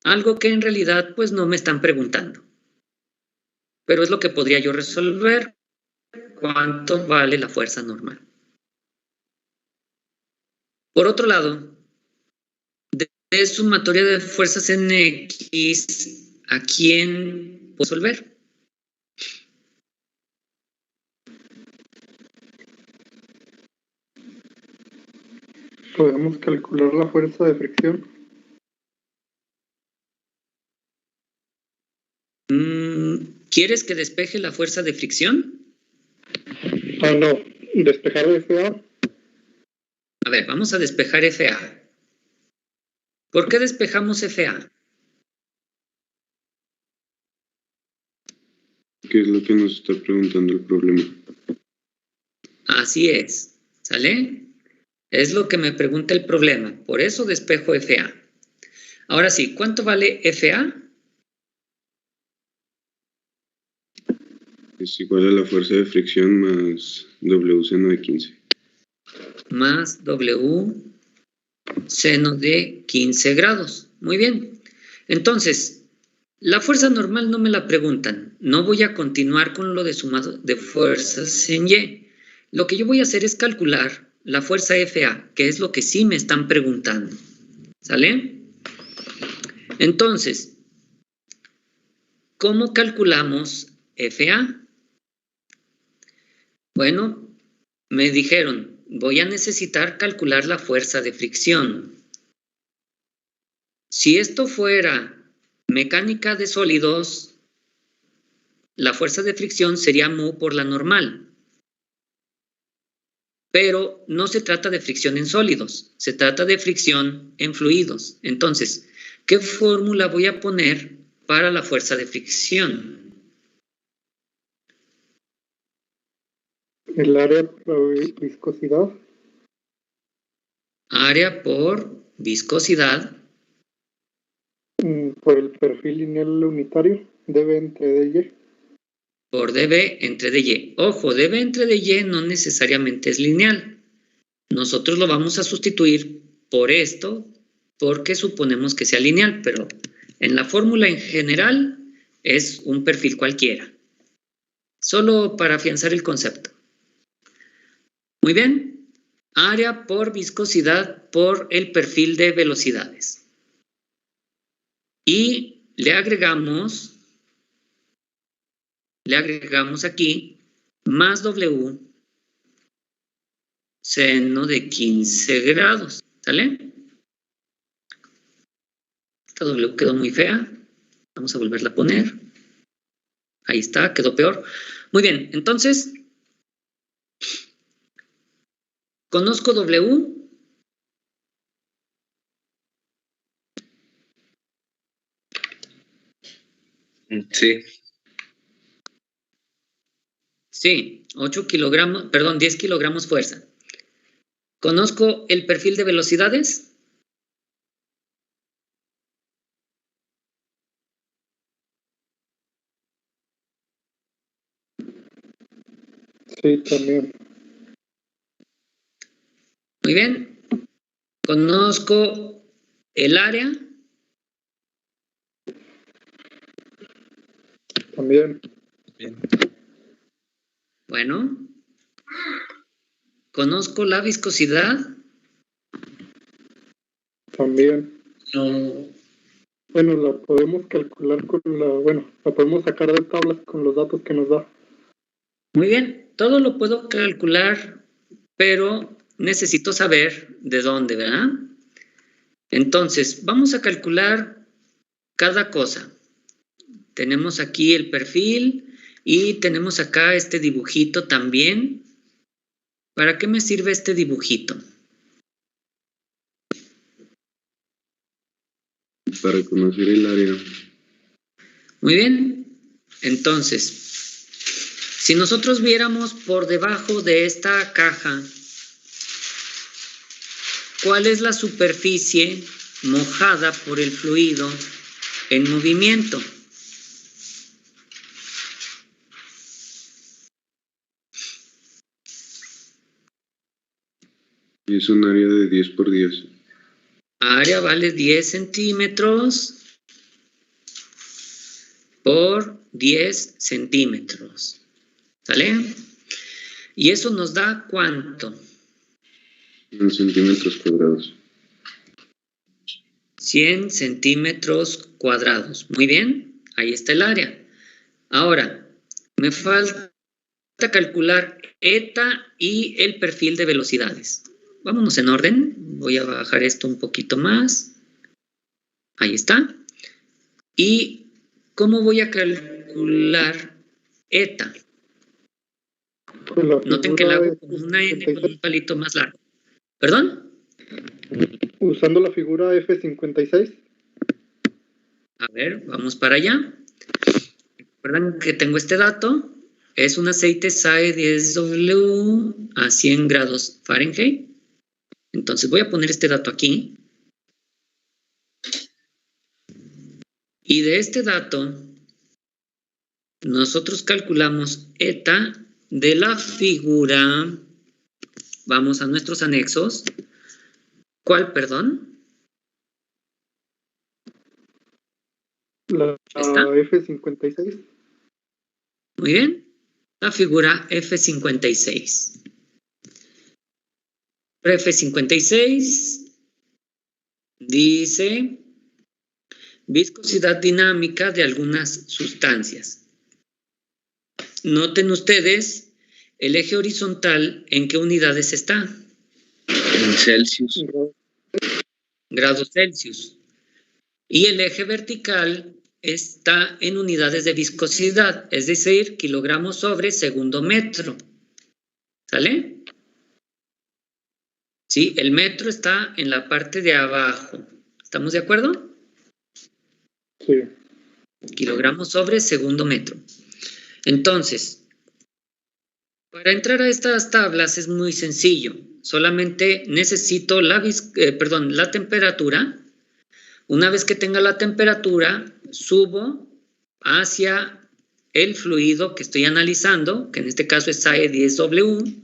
Algo que en realidad pues no me están preguntando. Pero es lo que podría yo resolver. ¿Cuánto vale la fuerza normal? Por otro lado, de sumatoria de fuerzas en X, ¿a quién puedo resolver? Podemos calcular la fuerza de fricción. ¿Quieres que despeje la fuerza de fricción? Ah, no. Despejar FA. A ver, vamos a despejar FA. ¿Por qué despejamos FA? ¿Qué es lo que nos está preguntando el problema? Así es. ¿Sale? Es lo que me pregunta el problema. Por eso despejo FA. Ahora sí, ¿cuánto vale FA? Es igual a la fuerza de fricción más W seno de 15. Más W seno de 15 grados. Muy bien. Entonces, la fuerza normal no me la preguntan. No voy a continuar con lo de sumado de fuerzas en Y. Lo que yo voy a hacer es calcular la fuerza FA, que es lo que sí me están preguntando. ¿Sale? Entonces, ¿cómo calculamos FA? Bueno, me dijeron, voy a necesitar calcular la fuerza de fricción. Si esto fuera mecánica de sólidos, la fuerza de fricción sería mu por la normal. Pero no se trata de fricción en sólidos, se trata de fricción en fluidos. Entonces, ¿qué fórmula voy a poner para la fuerza de fricción? El área por viscosidad. Área por viscosidad. Por el perfil lineal unitario. dB entre dy. Por dB entre dy. Ojo, dB entre dy no necesariamente es lineal. Nosotros lo vamos a sustituir por esto porque suponemos que sea lineal, pero en la fórmula en general es un perfil cualquiera. Solo para afianzar el concepto. Muy bien. Área por viscosidad por el perfil de velocidades. Y le agregamos aquí más W seno de 15 grados. ¿Sale? Esta W quedó muy fea. Vamos a volverla a poner. Ahí está, quedó peor. Muy bien, entonces, conozco W. Sí. Sí, 8 kilogramos, perdón, 10 kilogramos fuerza. ¿Conozco el perfil de velocidades? Sí, también. Muy bien. Conozco el área. También. Bien. Bueno. ¿Conozco la viscosidad? También. No, Bueno, la podemos calcular la podemos sacar de tablas con los datos que nos da. Muy bien, todo lo puedo calcular, pero necesito saber de dónde, ¿verdad? Entonces, vamos a calcular cada cosa. Tenemos aquí el perfil y tenemos acá este dibujito también. ¿Para qué me sirve este dibujito? Para conocer el área. Muy bien, entonces, si nosotros viéramos por debajo de esta caja, ¿cuál es la superficie mojada por el fluido en movimiento? Y es un área de 10 por 10. Área vale 10 centímetros por 10 centímetros. ¿Sale? ¿Y eso nos da cuánto? En centímetros cuadrados. 100 centímetros cuadrados. Muy bien, ahí está el área. Ahora, me falta calcular eta y el perfil de velocidades. Vámonos en orden. Voy a bajar esto un poquito más. Ahí está. ¿Y cómo voy a calcular eta? Noten que la hago con una N con un palito más largo. ¿Perdón? Usando la figura F56. A ver, vamos para allá. Recuerden que tengo este dato. Es un aceite SAE 10W a 100 grados Fahrenheit. Entonces voy a poner este dato aquí. Y de este dato, nosotros calculamos eta de la figura. Vamos a nuestros anexos. ¿Cuál, perdón? La F56. Muy bien. La figura F56. F56 dice viscosidad dinámica de algunas sustancias. Noten ustedes el eje horizontal, ¿en qué unidades está? En Celsius. Grados Celsius. Y el eje vertical está en unidades de viscosidad, es decir, kilogramos sobre segundo metro. ¿Sale? Sí, el metro está en la parte de abajo. ¿Estamos de acuerdo? Sí. Kilogramos sobre segundo metro. Entonces, para entrar a estas tablas es muy sencillo. Solamente necesito la temperatura. Una vez que tenga la temperatura, subo hacia el fluido que estoy analizando, que en este caso es SAE 10W,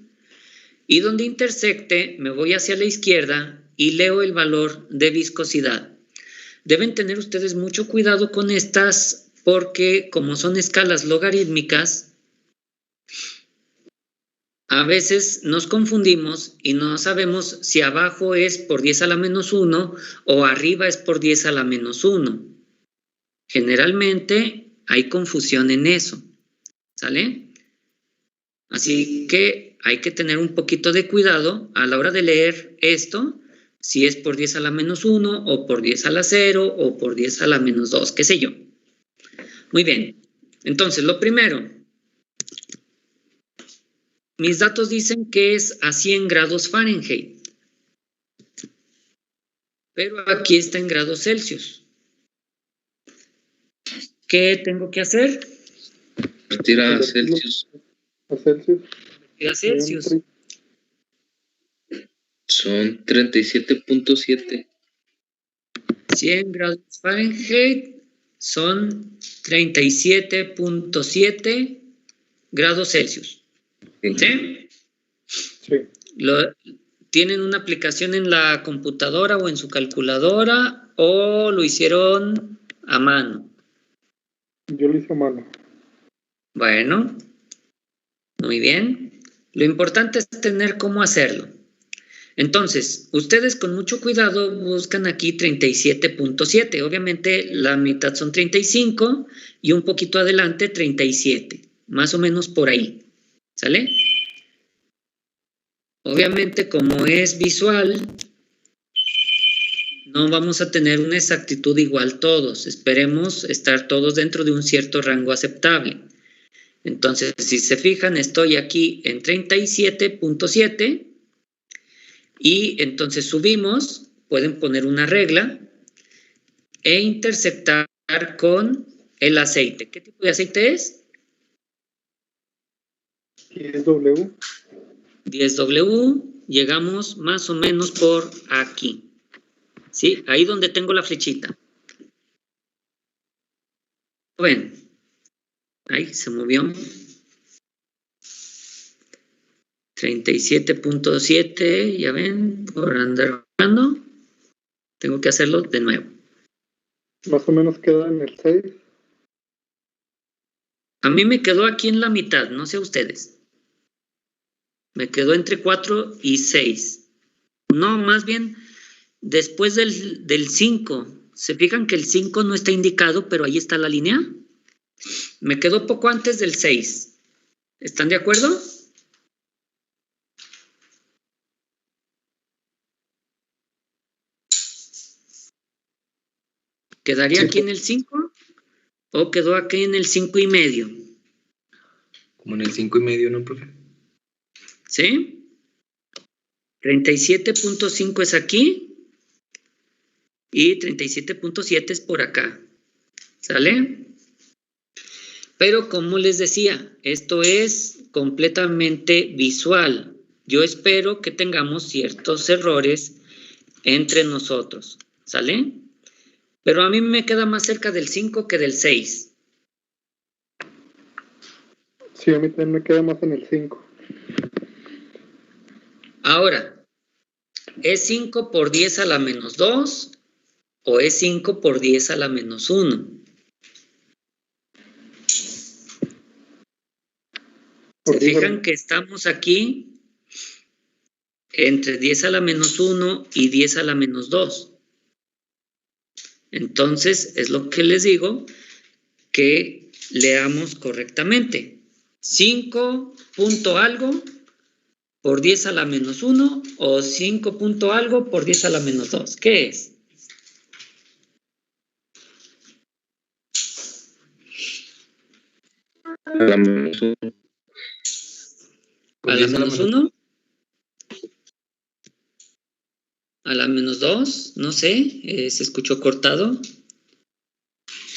y donde intersecte me voy hacia la izquierda y leo el valor de viscosidad. Deben tener ustedes mucho cuidado con estas porque como son escalas logarítmicas, a veces nos confundimos y no sabemos si abajo es por 10 a la menos 1 o arriba es por 10 a la menos 1. Generalmente hay confusión en eso, ¿sale? Así que hay que tener un poquito de cuidado a la hora de leer esto, si es por 10 a la menos 1 o por 10 a la 0 o por 10 a la menos 2, qué sé yo. Muy bien, entonces lo primero, mis datos dicen que es a 100 grados Fahrenheit, pero aquí está en grados Celsius. ¿Qué tengo que hacer? Partir a Celsius. A Celsius. A Celsius. Son 37.7. 100 grados Fahrenheit son 37.7 grados Celsius. ¿Sí? Sí. ¿Tienen una aplicación en la computadora o en su calculadora o lo hicieron a mano? Yo lo hice a mano. Bueno, muy bien. Lo importante es tener cómo hacerlo. Entonces, ustedes con mucho cuidado buscan aquí 37.7. Obviamente la mitad son 35 y un poquito adelante 37. Más o menos por ahí. ¿Sale? Obviamente como es visual, no vamos a tener una exactitud igual todos. Esperemos estar todos dentro de un cierto rango aceptable. Entonces, si se fijan, estoy aquí en 37.7 y entonces subimos, pueden poner una regla e interceptar con el aceite. ¿Qué tipo de aceite es? 10W. 10W, llegamos más o menos por aquí. ¿Sí? Ahí donde tengo la flechita. ¿Ven? Ahí se movió. 37.7, ya ven, por andar jugando. Tengo que hacerlo de nuevo. Más o menos queda en el 6. A mí me quedó aquí en la mitad, no sé a ustedes. Me quedó entre 4 y 6. No, más bien después del 5. ¿Se fijan que el 5 no está indicado, pero ahí está la línea? Me quedó poco antes del 6. ¿Están de acuerdo? ¿Quedaría aquí en el 5? ¿O quedó aquí en el 5.5? Como en el 5.5, ¿no, profe? ¿Sí? 37.5 es aquí y 37.7 es por acá. ¿Sale? Pero como les decía, esto es completamente visual. Yo espero que tengamos ciertos errores entre nosotros. ¿Sale? Pero a mí me queda más cerca del 5 que del 6. Sí, a mí también me queda más en el 5. Ahora, ¿es 5 por 10 a la menos 2 o es 5 por 10 a la menos 1? ¿Se fijan que estamos aquí entre 10 a la menos 1 y 10 a la menos 2? Entonces, es lo que les digo, que leamos correctamente. 5 punto algo por 10 a la menos 1 o 5 punto algo por 10 a la menos 2. ¿Qué es? A la menos 1. ¿A la menos 1? ¿A la menos 2? No sé, se escuchó cortado.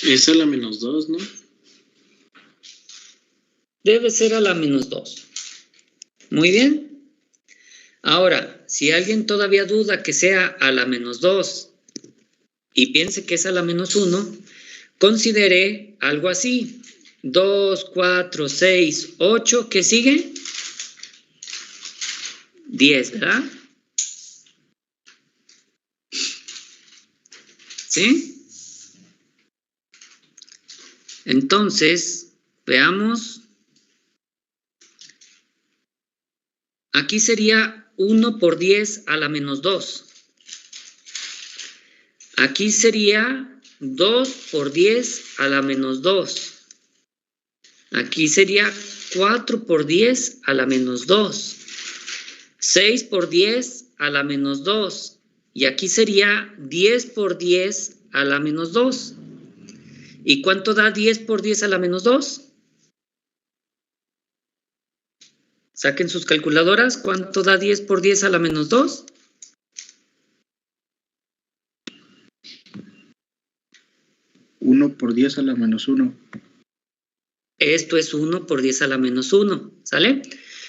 Es a la menos 2, ¿no? Debe ser a la menos 2. Muy bien. Ahora, si alguien todavía duda que sea a la menos 2 y piense que es a la menos 1, considere algo así. 2, 4, 6, 8, ¿qué sigue? 10, ¿verdad? ¿Sí? Entonces, veamos. Aquí sería 1 por 10 a la menos 2. Aquí sería 2 por 10 a la menos 2. Aquí sería 4 por 10 a la menos 2. 6 por 10 a la menos 2. Y aquí sería 10 por 10 a la menos 2. ¿Y cuánto da 10 por 10 a la menos 2? Saquen sus calculadoras. ¿Cuánto da 10 por 10 a la menos 2? Uno por 10 a la menos 1. Esto es 1 por 10 a la menos 1. ¿Sale?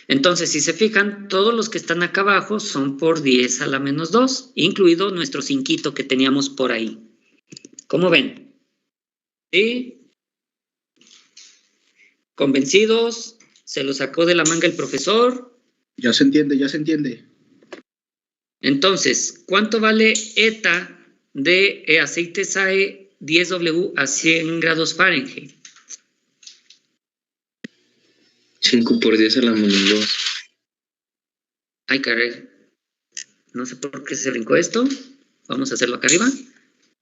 Entonces, si se fijan, todos los que están acá abajo son por 10 a la menos 2, incluido nuestro cinquito que teníamos por ahí. ¿Cómo ven? ¿Sí? ¿Convencidos? ¿Se lo sacó de la manga el profesor? Ya se entiende, ya se entiende. Entonces, ¿cuánto vale eta de aceite SAE 10W a 100 grados Fahrenheit? 5 por 10 a la menos 2. Ay, caray. No sé por qué se brincó esto. Vamos a hacerlo acá arriba.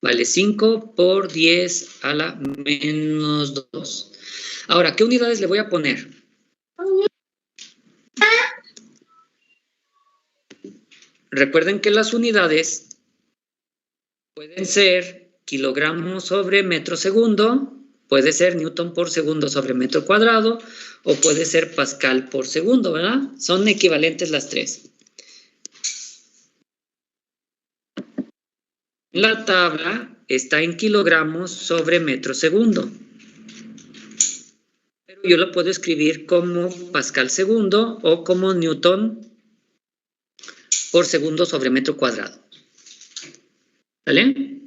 Vale, 5 por 10 a la menos 2. Ahora, ¿qué unidades le voy a poner? Recuerden que las unidades pueden ser kilogramos sobre metro segundo, puede ser newton por segundo sobre metro cuadrado, o puede ser pascal por segundo, ¿verdad? Son equivalentes las tres. La tabla está en kilogramos sobre metro segundo. Pero yo lo puedo escribir como pascal segundo o como newton por segundo sobre metro cuadrado. ¿Vale?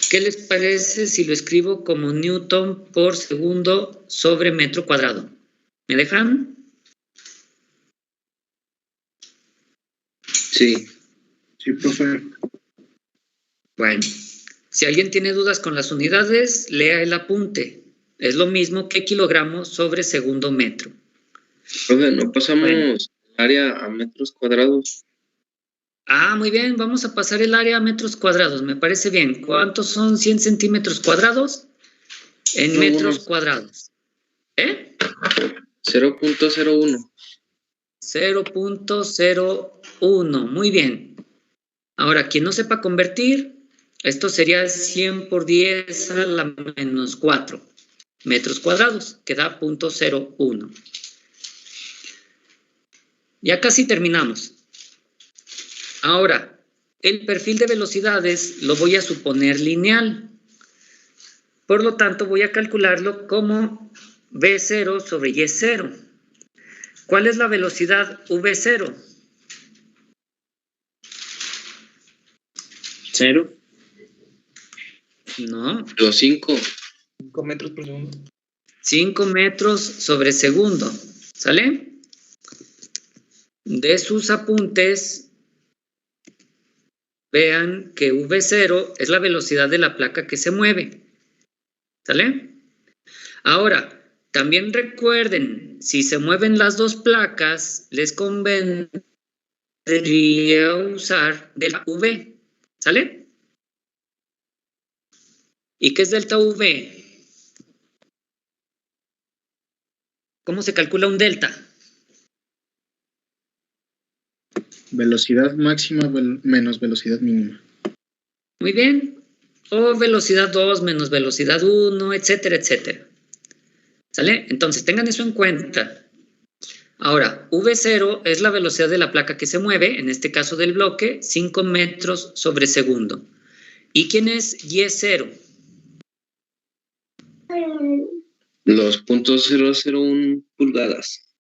¿Qué les parece si lo escribo como newton por segundo sobre metro cuadrado? ¿Me dejan? Sí. Sí, profe. Bueno, si alguien tiene dudas con las unidades, lea el apunte. Es lo mismo que kilogramos sobre segundo metro. Profe, ¿no pasamos el área a metros cuadrados? Ah, muy bien, vamos a pasar el área a metros cuadrados, me parece bien. ¿Cuántos son 100 centímetros cuadrados? En metros cuadrados. ¿Eh? 0.01. 0.01, muy bien. Ahora, quien no sepa convertir, esto sería 100 por 10 a la menos 4 metros cuadrados, que da 0.01. Ya casi terminamos. Ahora, el perfil de velocidades lo voy a suponer lineal. Por lo tanto, voy a calcularlo como V0 sobre Y0. ¿Cuál es la velocidad V0? 0. No. Los 5. 5 metros por segundo. 5 metros sobre segundo. ¿Sale? De sus apuntes, vean que V0 es la velocidad de la placa que se mueve. ¿Sale? Ahora, también recuerden, si se mueven las dos placas, les convendría usar delta V. ¿Sale? ¿Y qué es delta V? ¿Cómo se calcula un delta? Velocidad máxima menos velocidad mínima. Muy bien. O velocidad 2 menos velocidad 1, etcétera, etcétera. ¿Sale? Entonces, tengan eso en cuenta. Ahora, V0 es la velocidad de la placa que se mueve, en este caso del bloque, 5 metros sobre segundo. ¿Y quién es Y0? Los .001 pulgadas.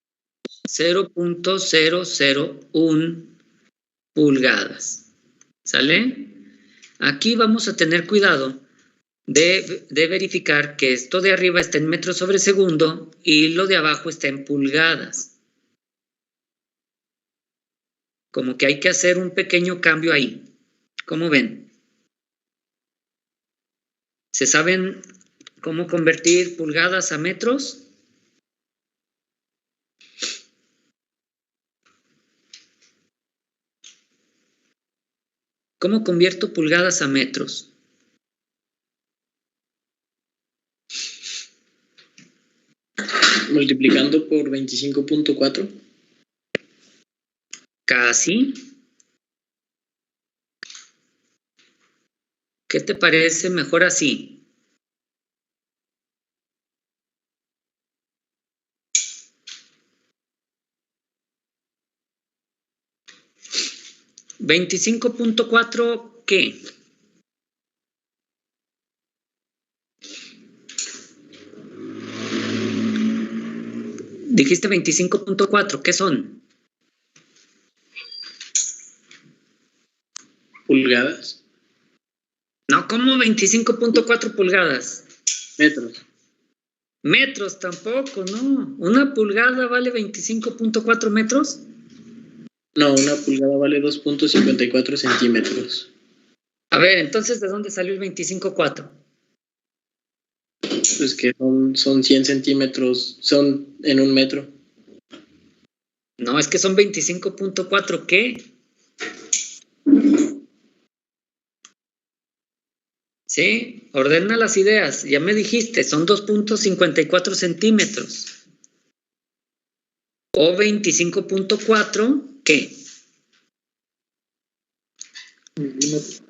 0.001 pulgadas. ¿Sale? Aquí vamos a tener cuidado de verificar que esto de arriba está en metros sobre segundo y lo de abajo está en pulgadas. Como que hay que hacer un pequeño cambio ahí. ¿Cómo ven? ¿Se saben cómo convertir pulgadas a metros? ¿Cómo convierto pulgadas a metros? Multiplicando por 25.4. Casi. ¿Qué te parece mejor así? ¿25.4 qué? Dijiste 25.4, ¿qué son? Pulgadas. No, ¿cómo 25.4 pulgadas? Metros. Metros tampoco, ¿no? ¿Una pulgada vale 25.4 metros? No, una pulgada vale 2.54 centímetros. A ver, entonces, ¿de dónde salió el 25.4? Pues que son 100 centímetros, son en un metro. No, es que son 25.4, ¿qué? Sí, ordena las ideas. Ya me dijiste, son 2.54 centímetros. O 25.4, ¿qué? Milímetros.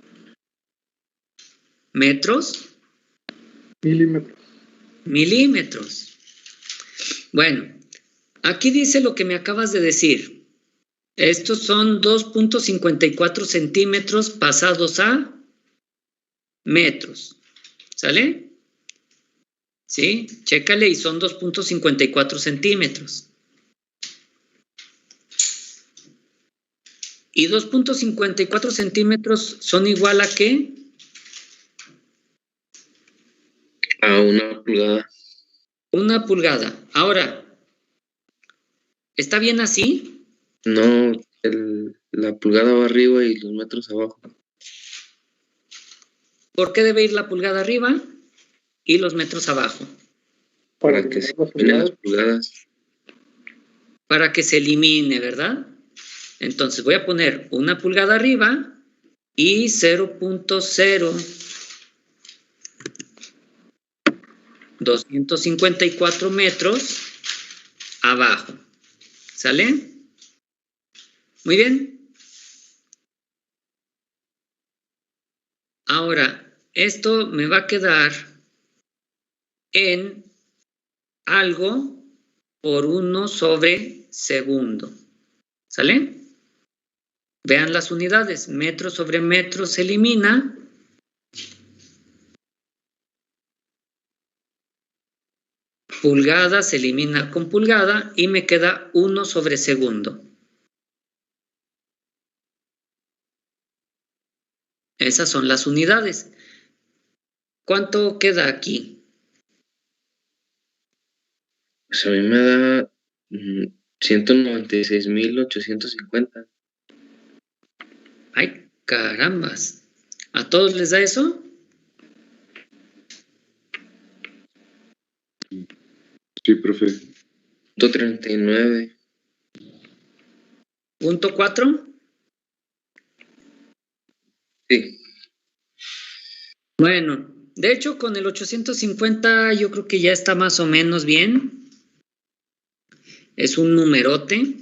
¿Metros? Milímetros. Milímetros. Bueno, aquí dice lo que me acabas de decir. Estos son 2.54 centímetros pasados a metros. ¿Sale? ¿Sí? Chécale y son 2.54 centímetros. ¿Y 2.54 centímetros son igual a qué? A 1 pulgada. 1 pulgada. Ahora, ¿está bien así? No, la pulgada va arriba y los metros abajo. ¿Por qué debe ir la pulgada arriba y los metros abajo? Para que se eliminen las pulgadas. Para que se elimine, ¿verdad? Entonces voy a poner 1 pulgada arriba y 0.0254 metros abajo. ¿Sale? Muy bien. Ahora, esto me va a quedar en algo por 1 sobre segundo. ¿Sale? Vean las unidades. Metro sobre metro se elimina. Pulgada se elimina con pulgada y me queda 1 sobre segundo. Esas son las unidades. ¿Cuánto queda aquí? Pues a mí me da 196.850. ¡Ay, carambas! ¿A todos les da eso? Sí, profe. 139. ¿Punto 4? Sí. Bueno, de hecho con el 850 yo creo que ya está más o menos bien. Es un numerote.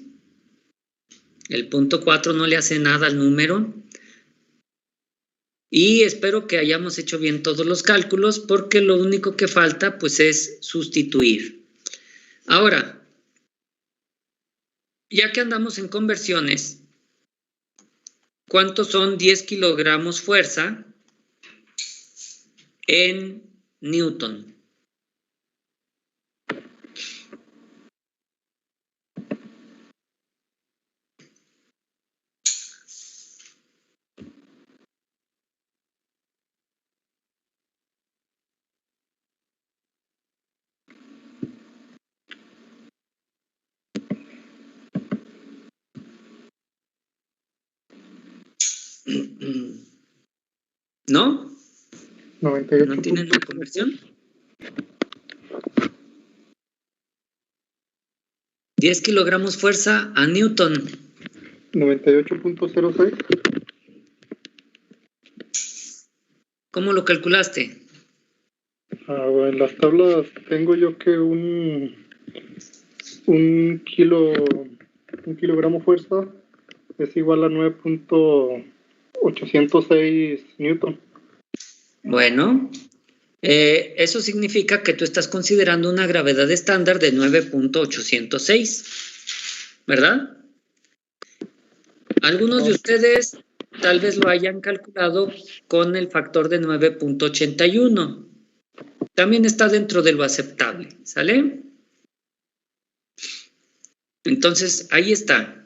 El punto 4 no le hace nada al número. Y espero que hayamos hecho bien todos los cálculos porque lo único que falta pues es sustituir. Ahora, ya que andamos en conversiones, ¿cuántos son 10 kilogramos fuerza en Newton? ¿No? 98. ¿No tienen la conversión? 10 kilogramos fuerza a Newton. 98.06. ¿Cómo lo calculaste? En las tablas tengo yo que un kilogramo fuerza es igual a 9.806 Newton. Bueno, eso significa que tú estás considerando una gravedad estándar de 9.806, ¿verdad? Algunos de ustedes tal vez lo hayan calculado con el factor de 9.81. También está dentro de lo aceptable, ¿sale? Entonces, ahí está.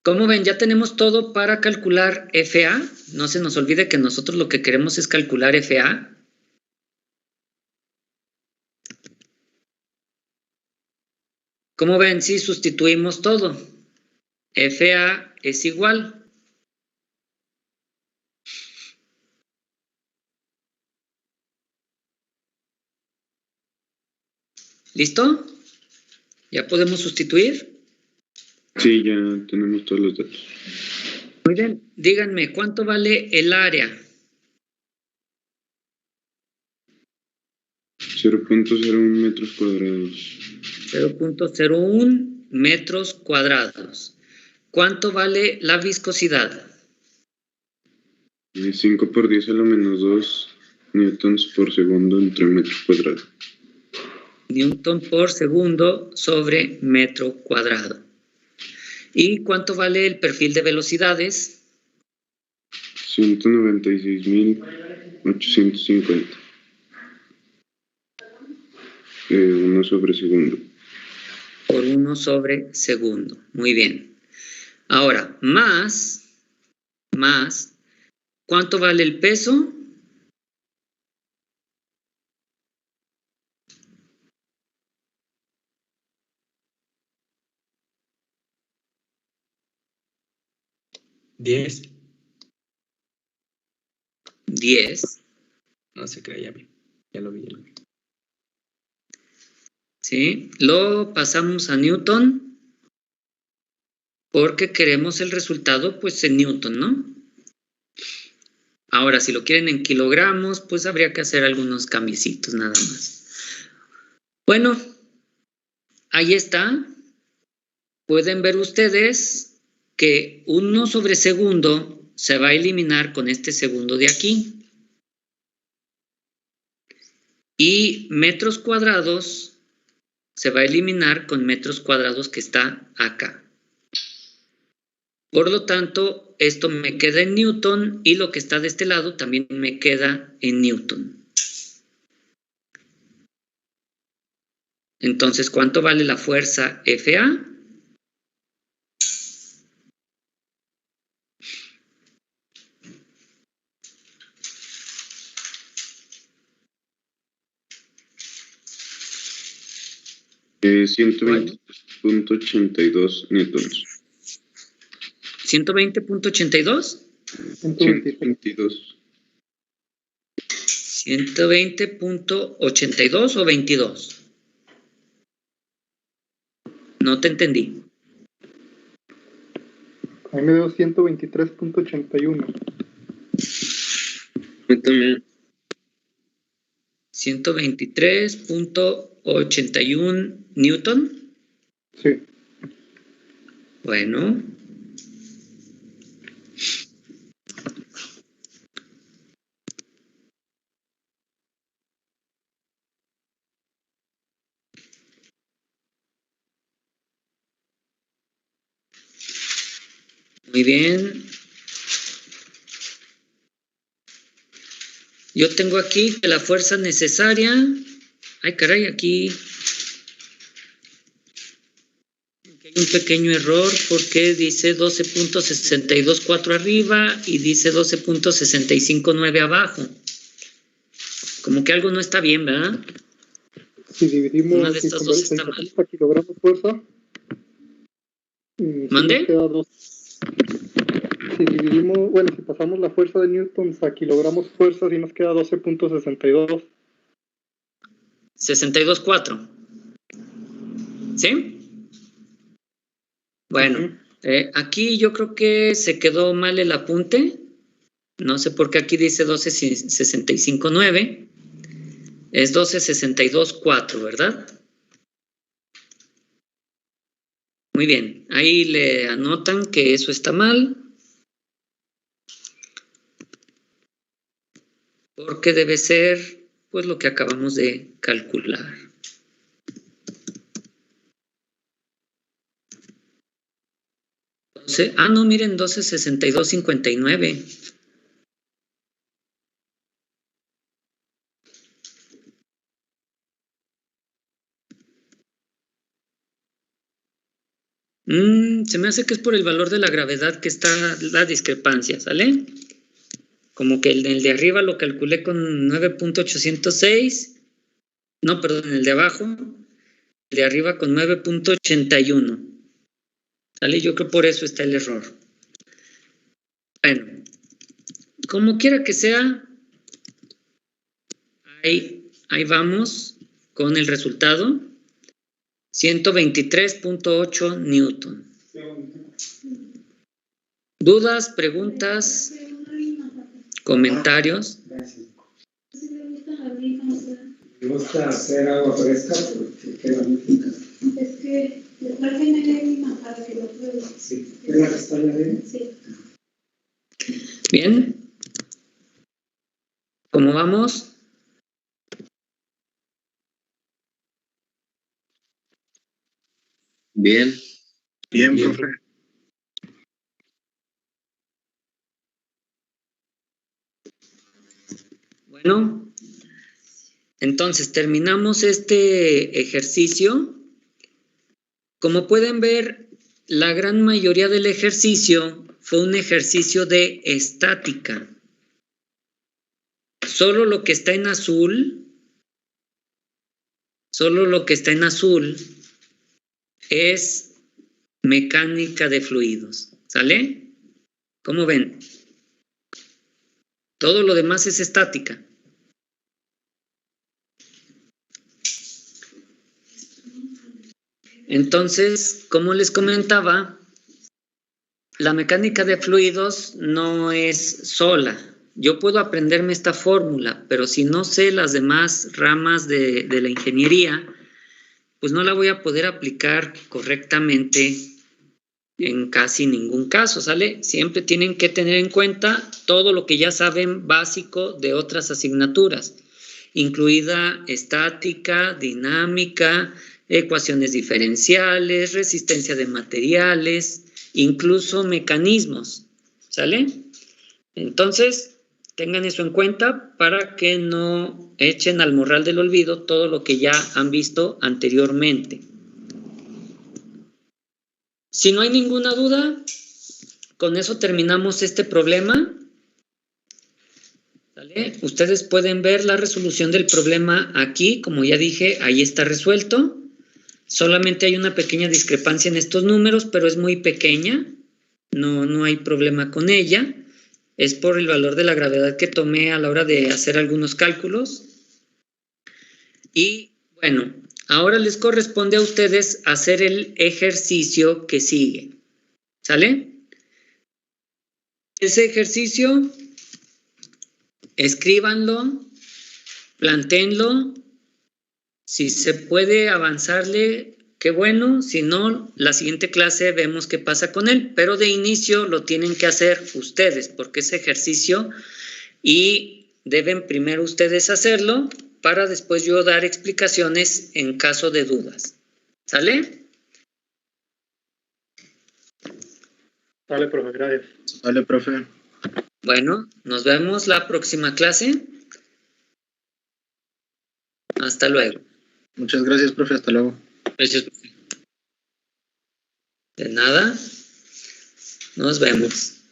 Como ven, ya tenemos todo para calcular FA. No se nos olvide que nosotros lo que queremos es calcular FA. Como ven, sí, sustituimos todo. FA es igual. ¿Listo? ¿Ya podemos sustituir? Sí, ya tenemos todos los datos. Muy bien. Díganme, ¿cuánto vale el área? 0.01 metros cuadrados. 0.01 metros cuadrados. ¿Cuánto vale la viscosidad? 5 por 10 a la menos 2 newtons por segundo entre metro cuadrado. Newton por segundo sobre metro cuadrado. ¿Y cuánto vale el perfil de velocidades? 196.850. 1 sobre segundo. Por 1 sobre segundo. Muy bien. Ahora, más, ¿cuánto vale el peso? ¿10? 10. No se crea, ya lo vi. ¿Sí? Lo pasamos a Newton porque queremos el resultado pues en Newton, ¿no? Ahora, si lo quieren en kilogramos, pues habría que hacer algunos cambiecitos nada más. Bueno, ahí está. Pueden ver ustedes que 1 sobre segundo se va a eliminar con este segundo de aquí. Y metros cuadrados se va a eliminar con metros cuadrados que está acá. Por lo tanto, esto me queda en Newton y lo que está de este lado también me queda en Newton. Entonces, ¿cuánto vale la fuerza FA? Eh, 120.82 newtons. 120.82. 122. 120.82 o 22. No te entendí. A mí me dio 123.81. Yo también. 123.81 Newton. Sí. Bueno. Muy bien. Yo tengo aquí que la fuerza necesaria... Ay, caray, aquí hay un pequeño error porque dice 12.624 arriba y dice 12.659 abajo. Como que algo no está bien, ¿verdad? Si dividimos, Una de si estas dos está convertimos mal. a kilogramos fuerza, sí ¿Mande? nos queda 2. Si dividimos, bueno, si pasamos la fuerza de newtons a kilogramos fuerza, sí nos queda 12.62. 62.4. ¿Sí? Bueno, aquí yo creo que se quedó mal el apunte. No sé por qué aquí dice 12.65.9. Es 12.62.4, ¿verdad? Muy bien. Ahí le anotan que eso está mal. Porque debe ser, pues, lo que acabamos de calcular. Entonces, no, miren, 12.62.59. Se me hace que es por el valor de la gravedad que está la discrepancia, ¿sale? Como que el de arriba lo calculé con 9.806. No, perdón, el de abajo. El de arriba con 9.81. ¿Sale? Yo creo que por eso está el error. Bueno, como quiera que sea, ahí vamos con el resultado. 123.8 Newton. ¿Dudas, preguntas, comentarios? Me gusta hacer agua fresca porque queda muy rica. Es que le traje negrina para que lo pruebe. Sí. ¿Es la que está en la arena? Sí. Bien. ¿Cómo vamos? Bien. Bien, Bien. profe. Bueno, entonces terminamos este ejercicio. Como pueden ver, la gran mayoría del ejercicio fue un ejercicio de estática. Solo lo que está en azul es mecánica de fluidos. ¿Sale? ¿Cómo ven? Todo lo demás es estática. Entonces, como les comentaba, la mecánica de fluidos no es sola. Yo puedo aprenderme esta fórmula, pero si no sé las demás ramas de la ingeniería, pues no la voy a poder aplicar correctamente en casi ningún caso, ¿sale? Siempre tienen que tener en cuenta todo lo que ya saben básico de otras asignaturas, incluida estática, dinámica, ecuaciones diferenciales, resistencia de materiales, incluso mecanismos, ¿sale? Entonces, tengan eso en cuenta para que no echen al morral del olvido todo lo que ya han visto anteriormente. Si no hay ninguna duda, con eso terminamos este problema. ¿Sale? Ustedes pueden ver la resolución del problema aquí, como ya dije, ahí está resuelto. Solamente hay una pequeña discrepancia en estos números, pero es muy pequeña. No hay problema con ella. Es por el valor de la gravedad que tomé a la hora de hacer algunos cálculos. Y bueno, ahora les corresponde a ustedes hacer el ejercicio que sigue. ¿Sale? Ese ejercicio, escríbanlo, plantéenlo. Si se puede avanzarle, qué bueno. Si no, la siguiente clase vemos qué pasa con él. Pero de inicio lo tienen que hacer ustedes, porque es ejercicio y deben primero ustedes hacerlo para después yo dar explicaciones en caso de dudas. ¿Sale? Vale, profe, gracias. Vale, profe. Bueno, nos vemos la próxima clase. Hasta luego. Muchas gracias, profe. Hasta luego. Gracias. De nada. Nos vemos.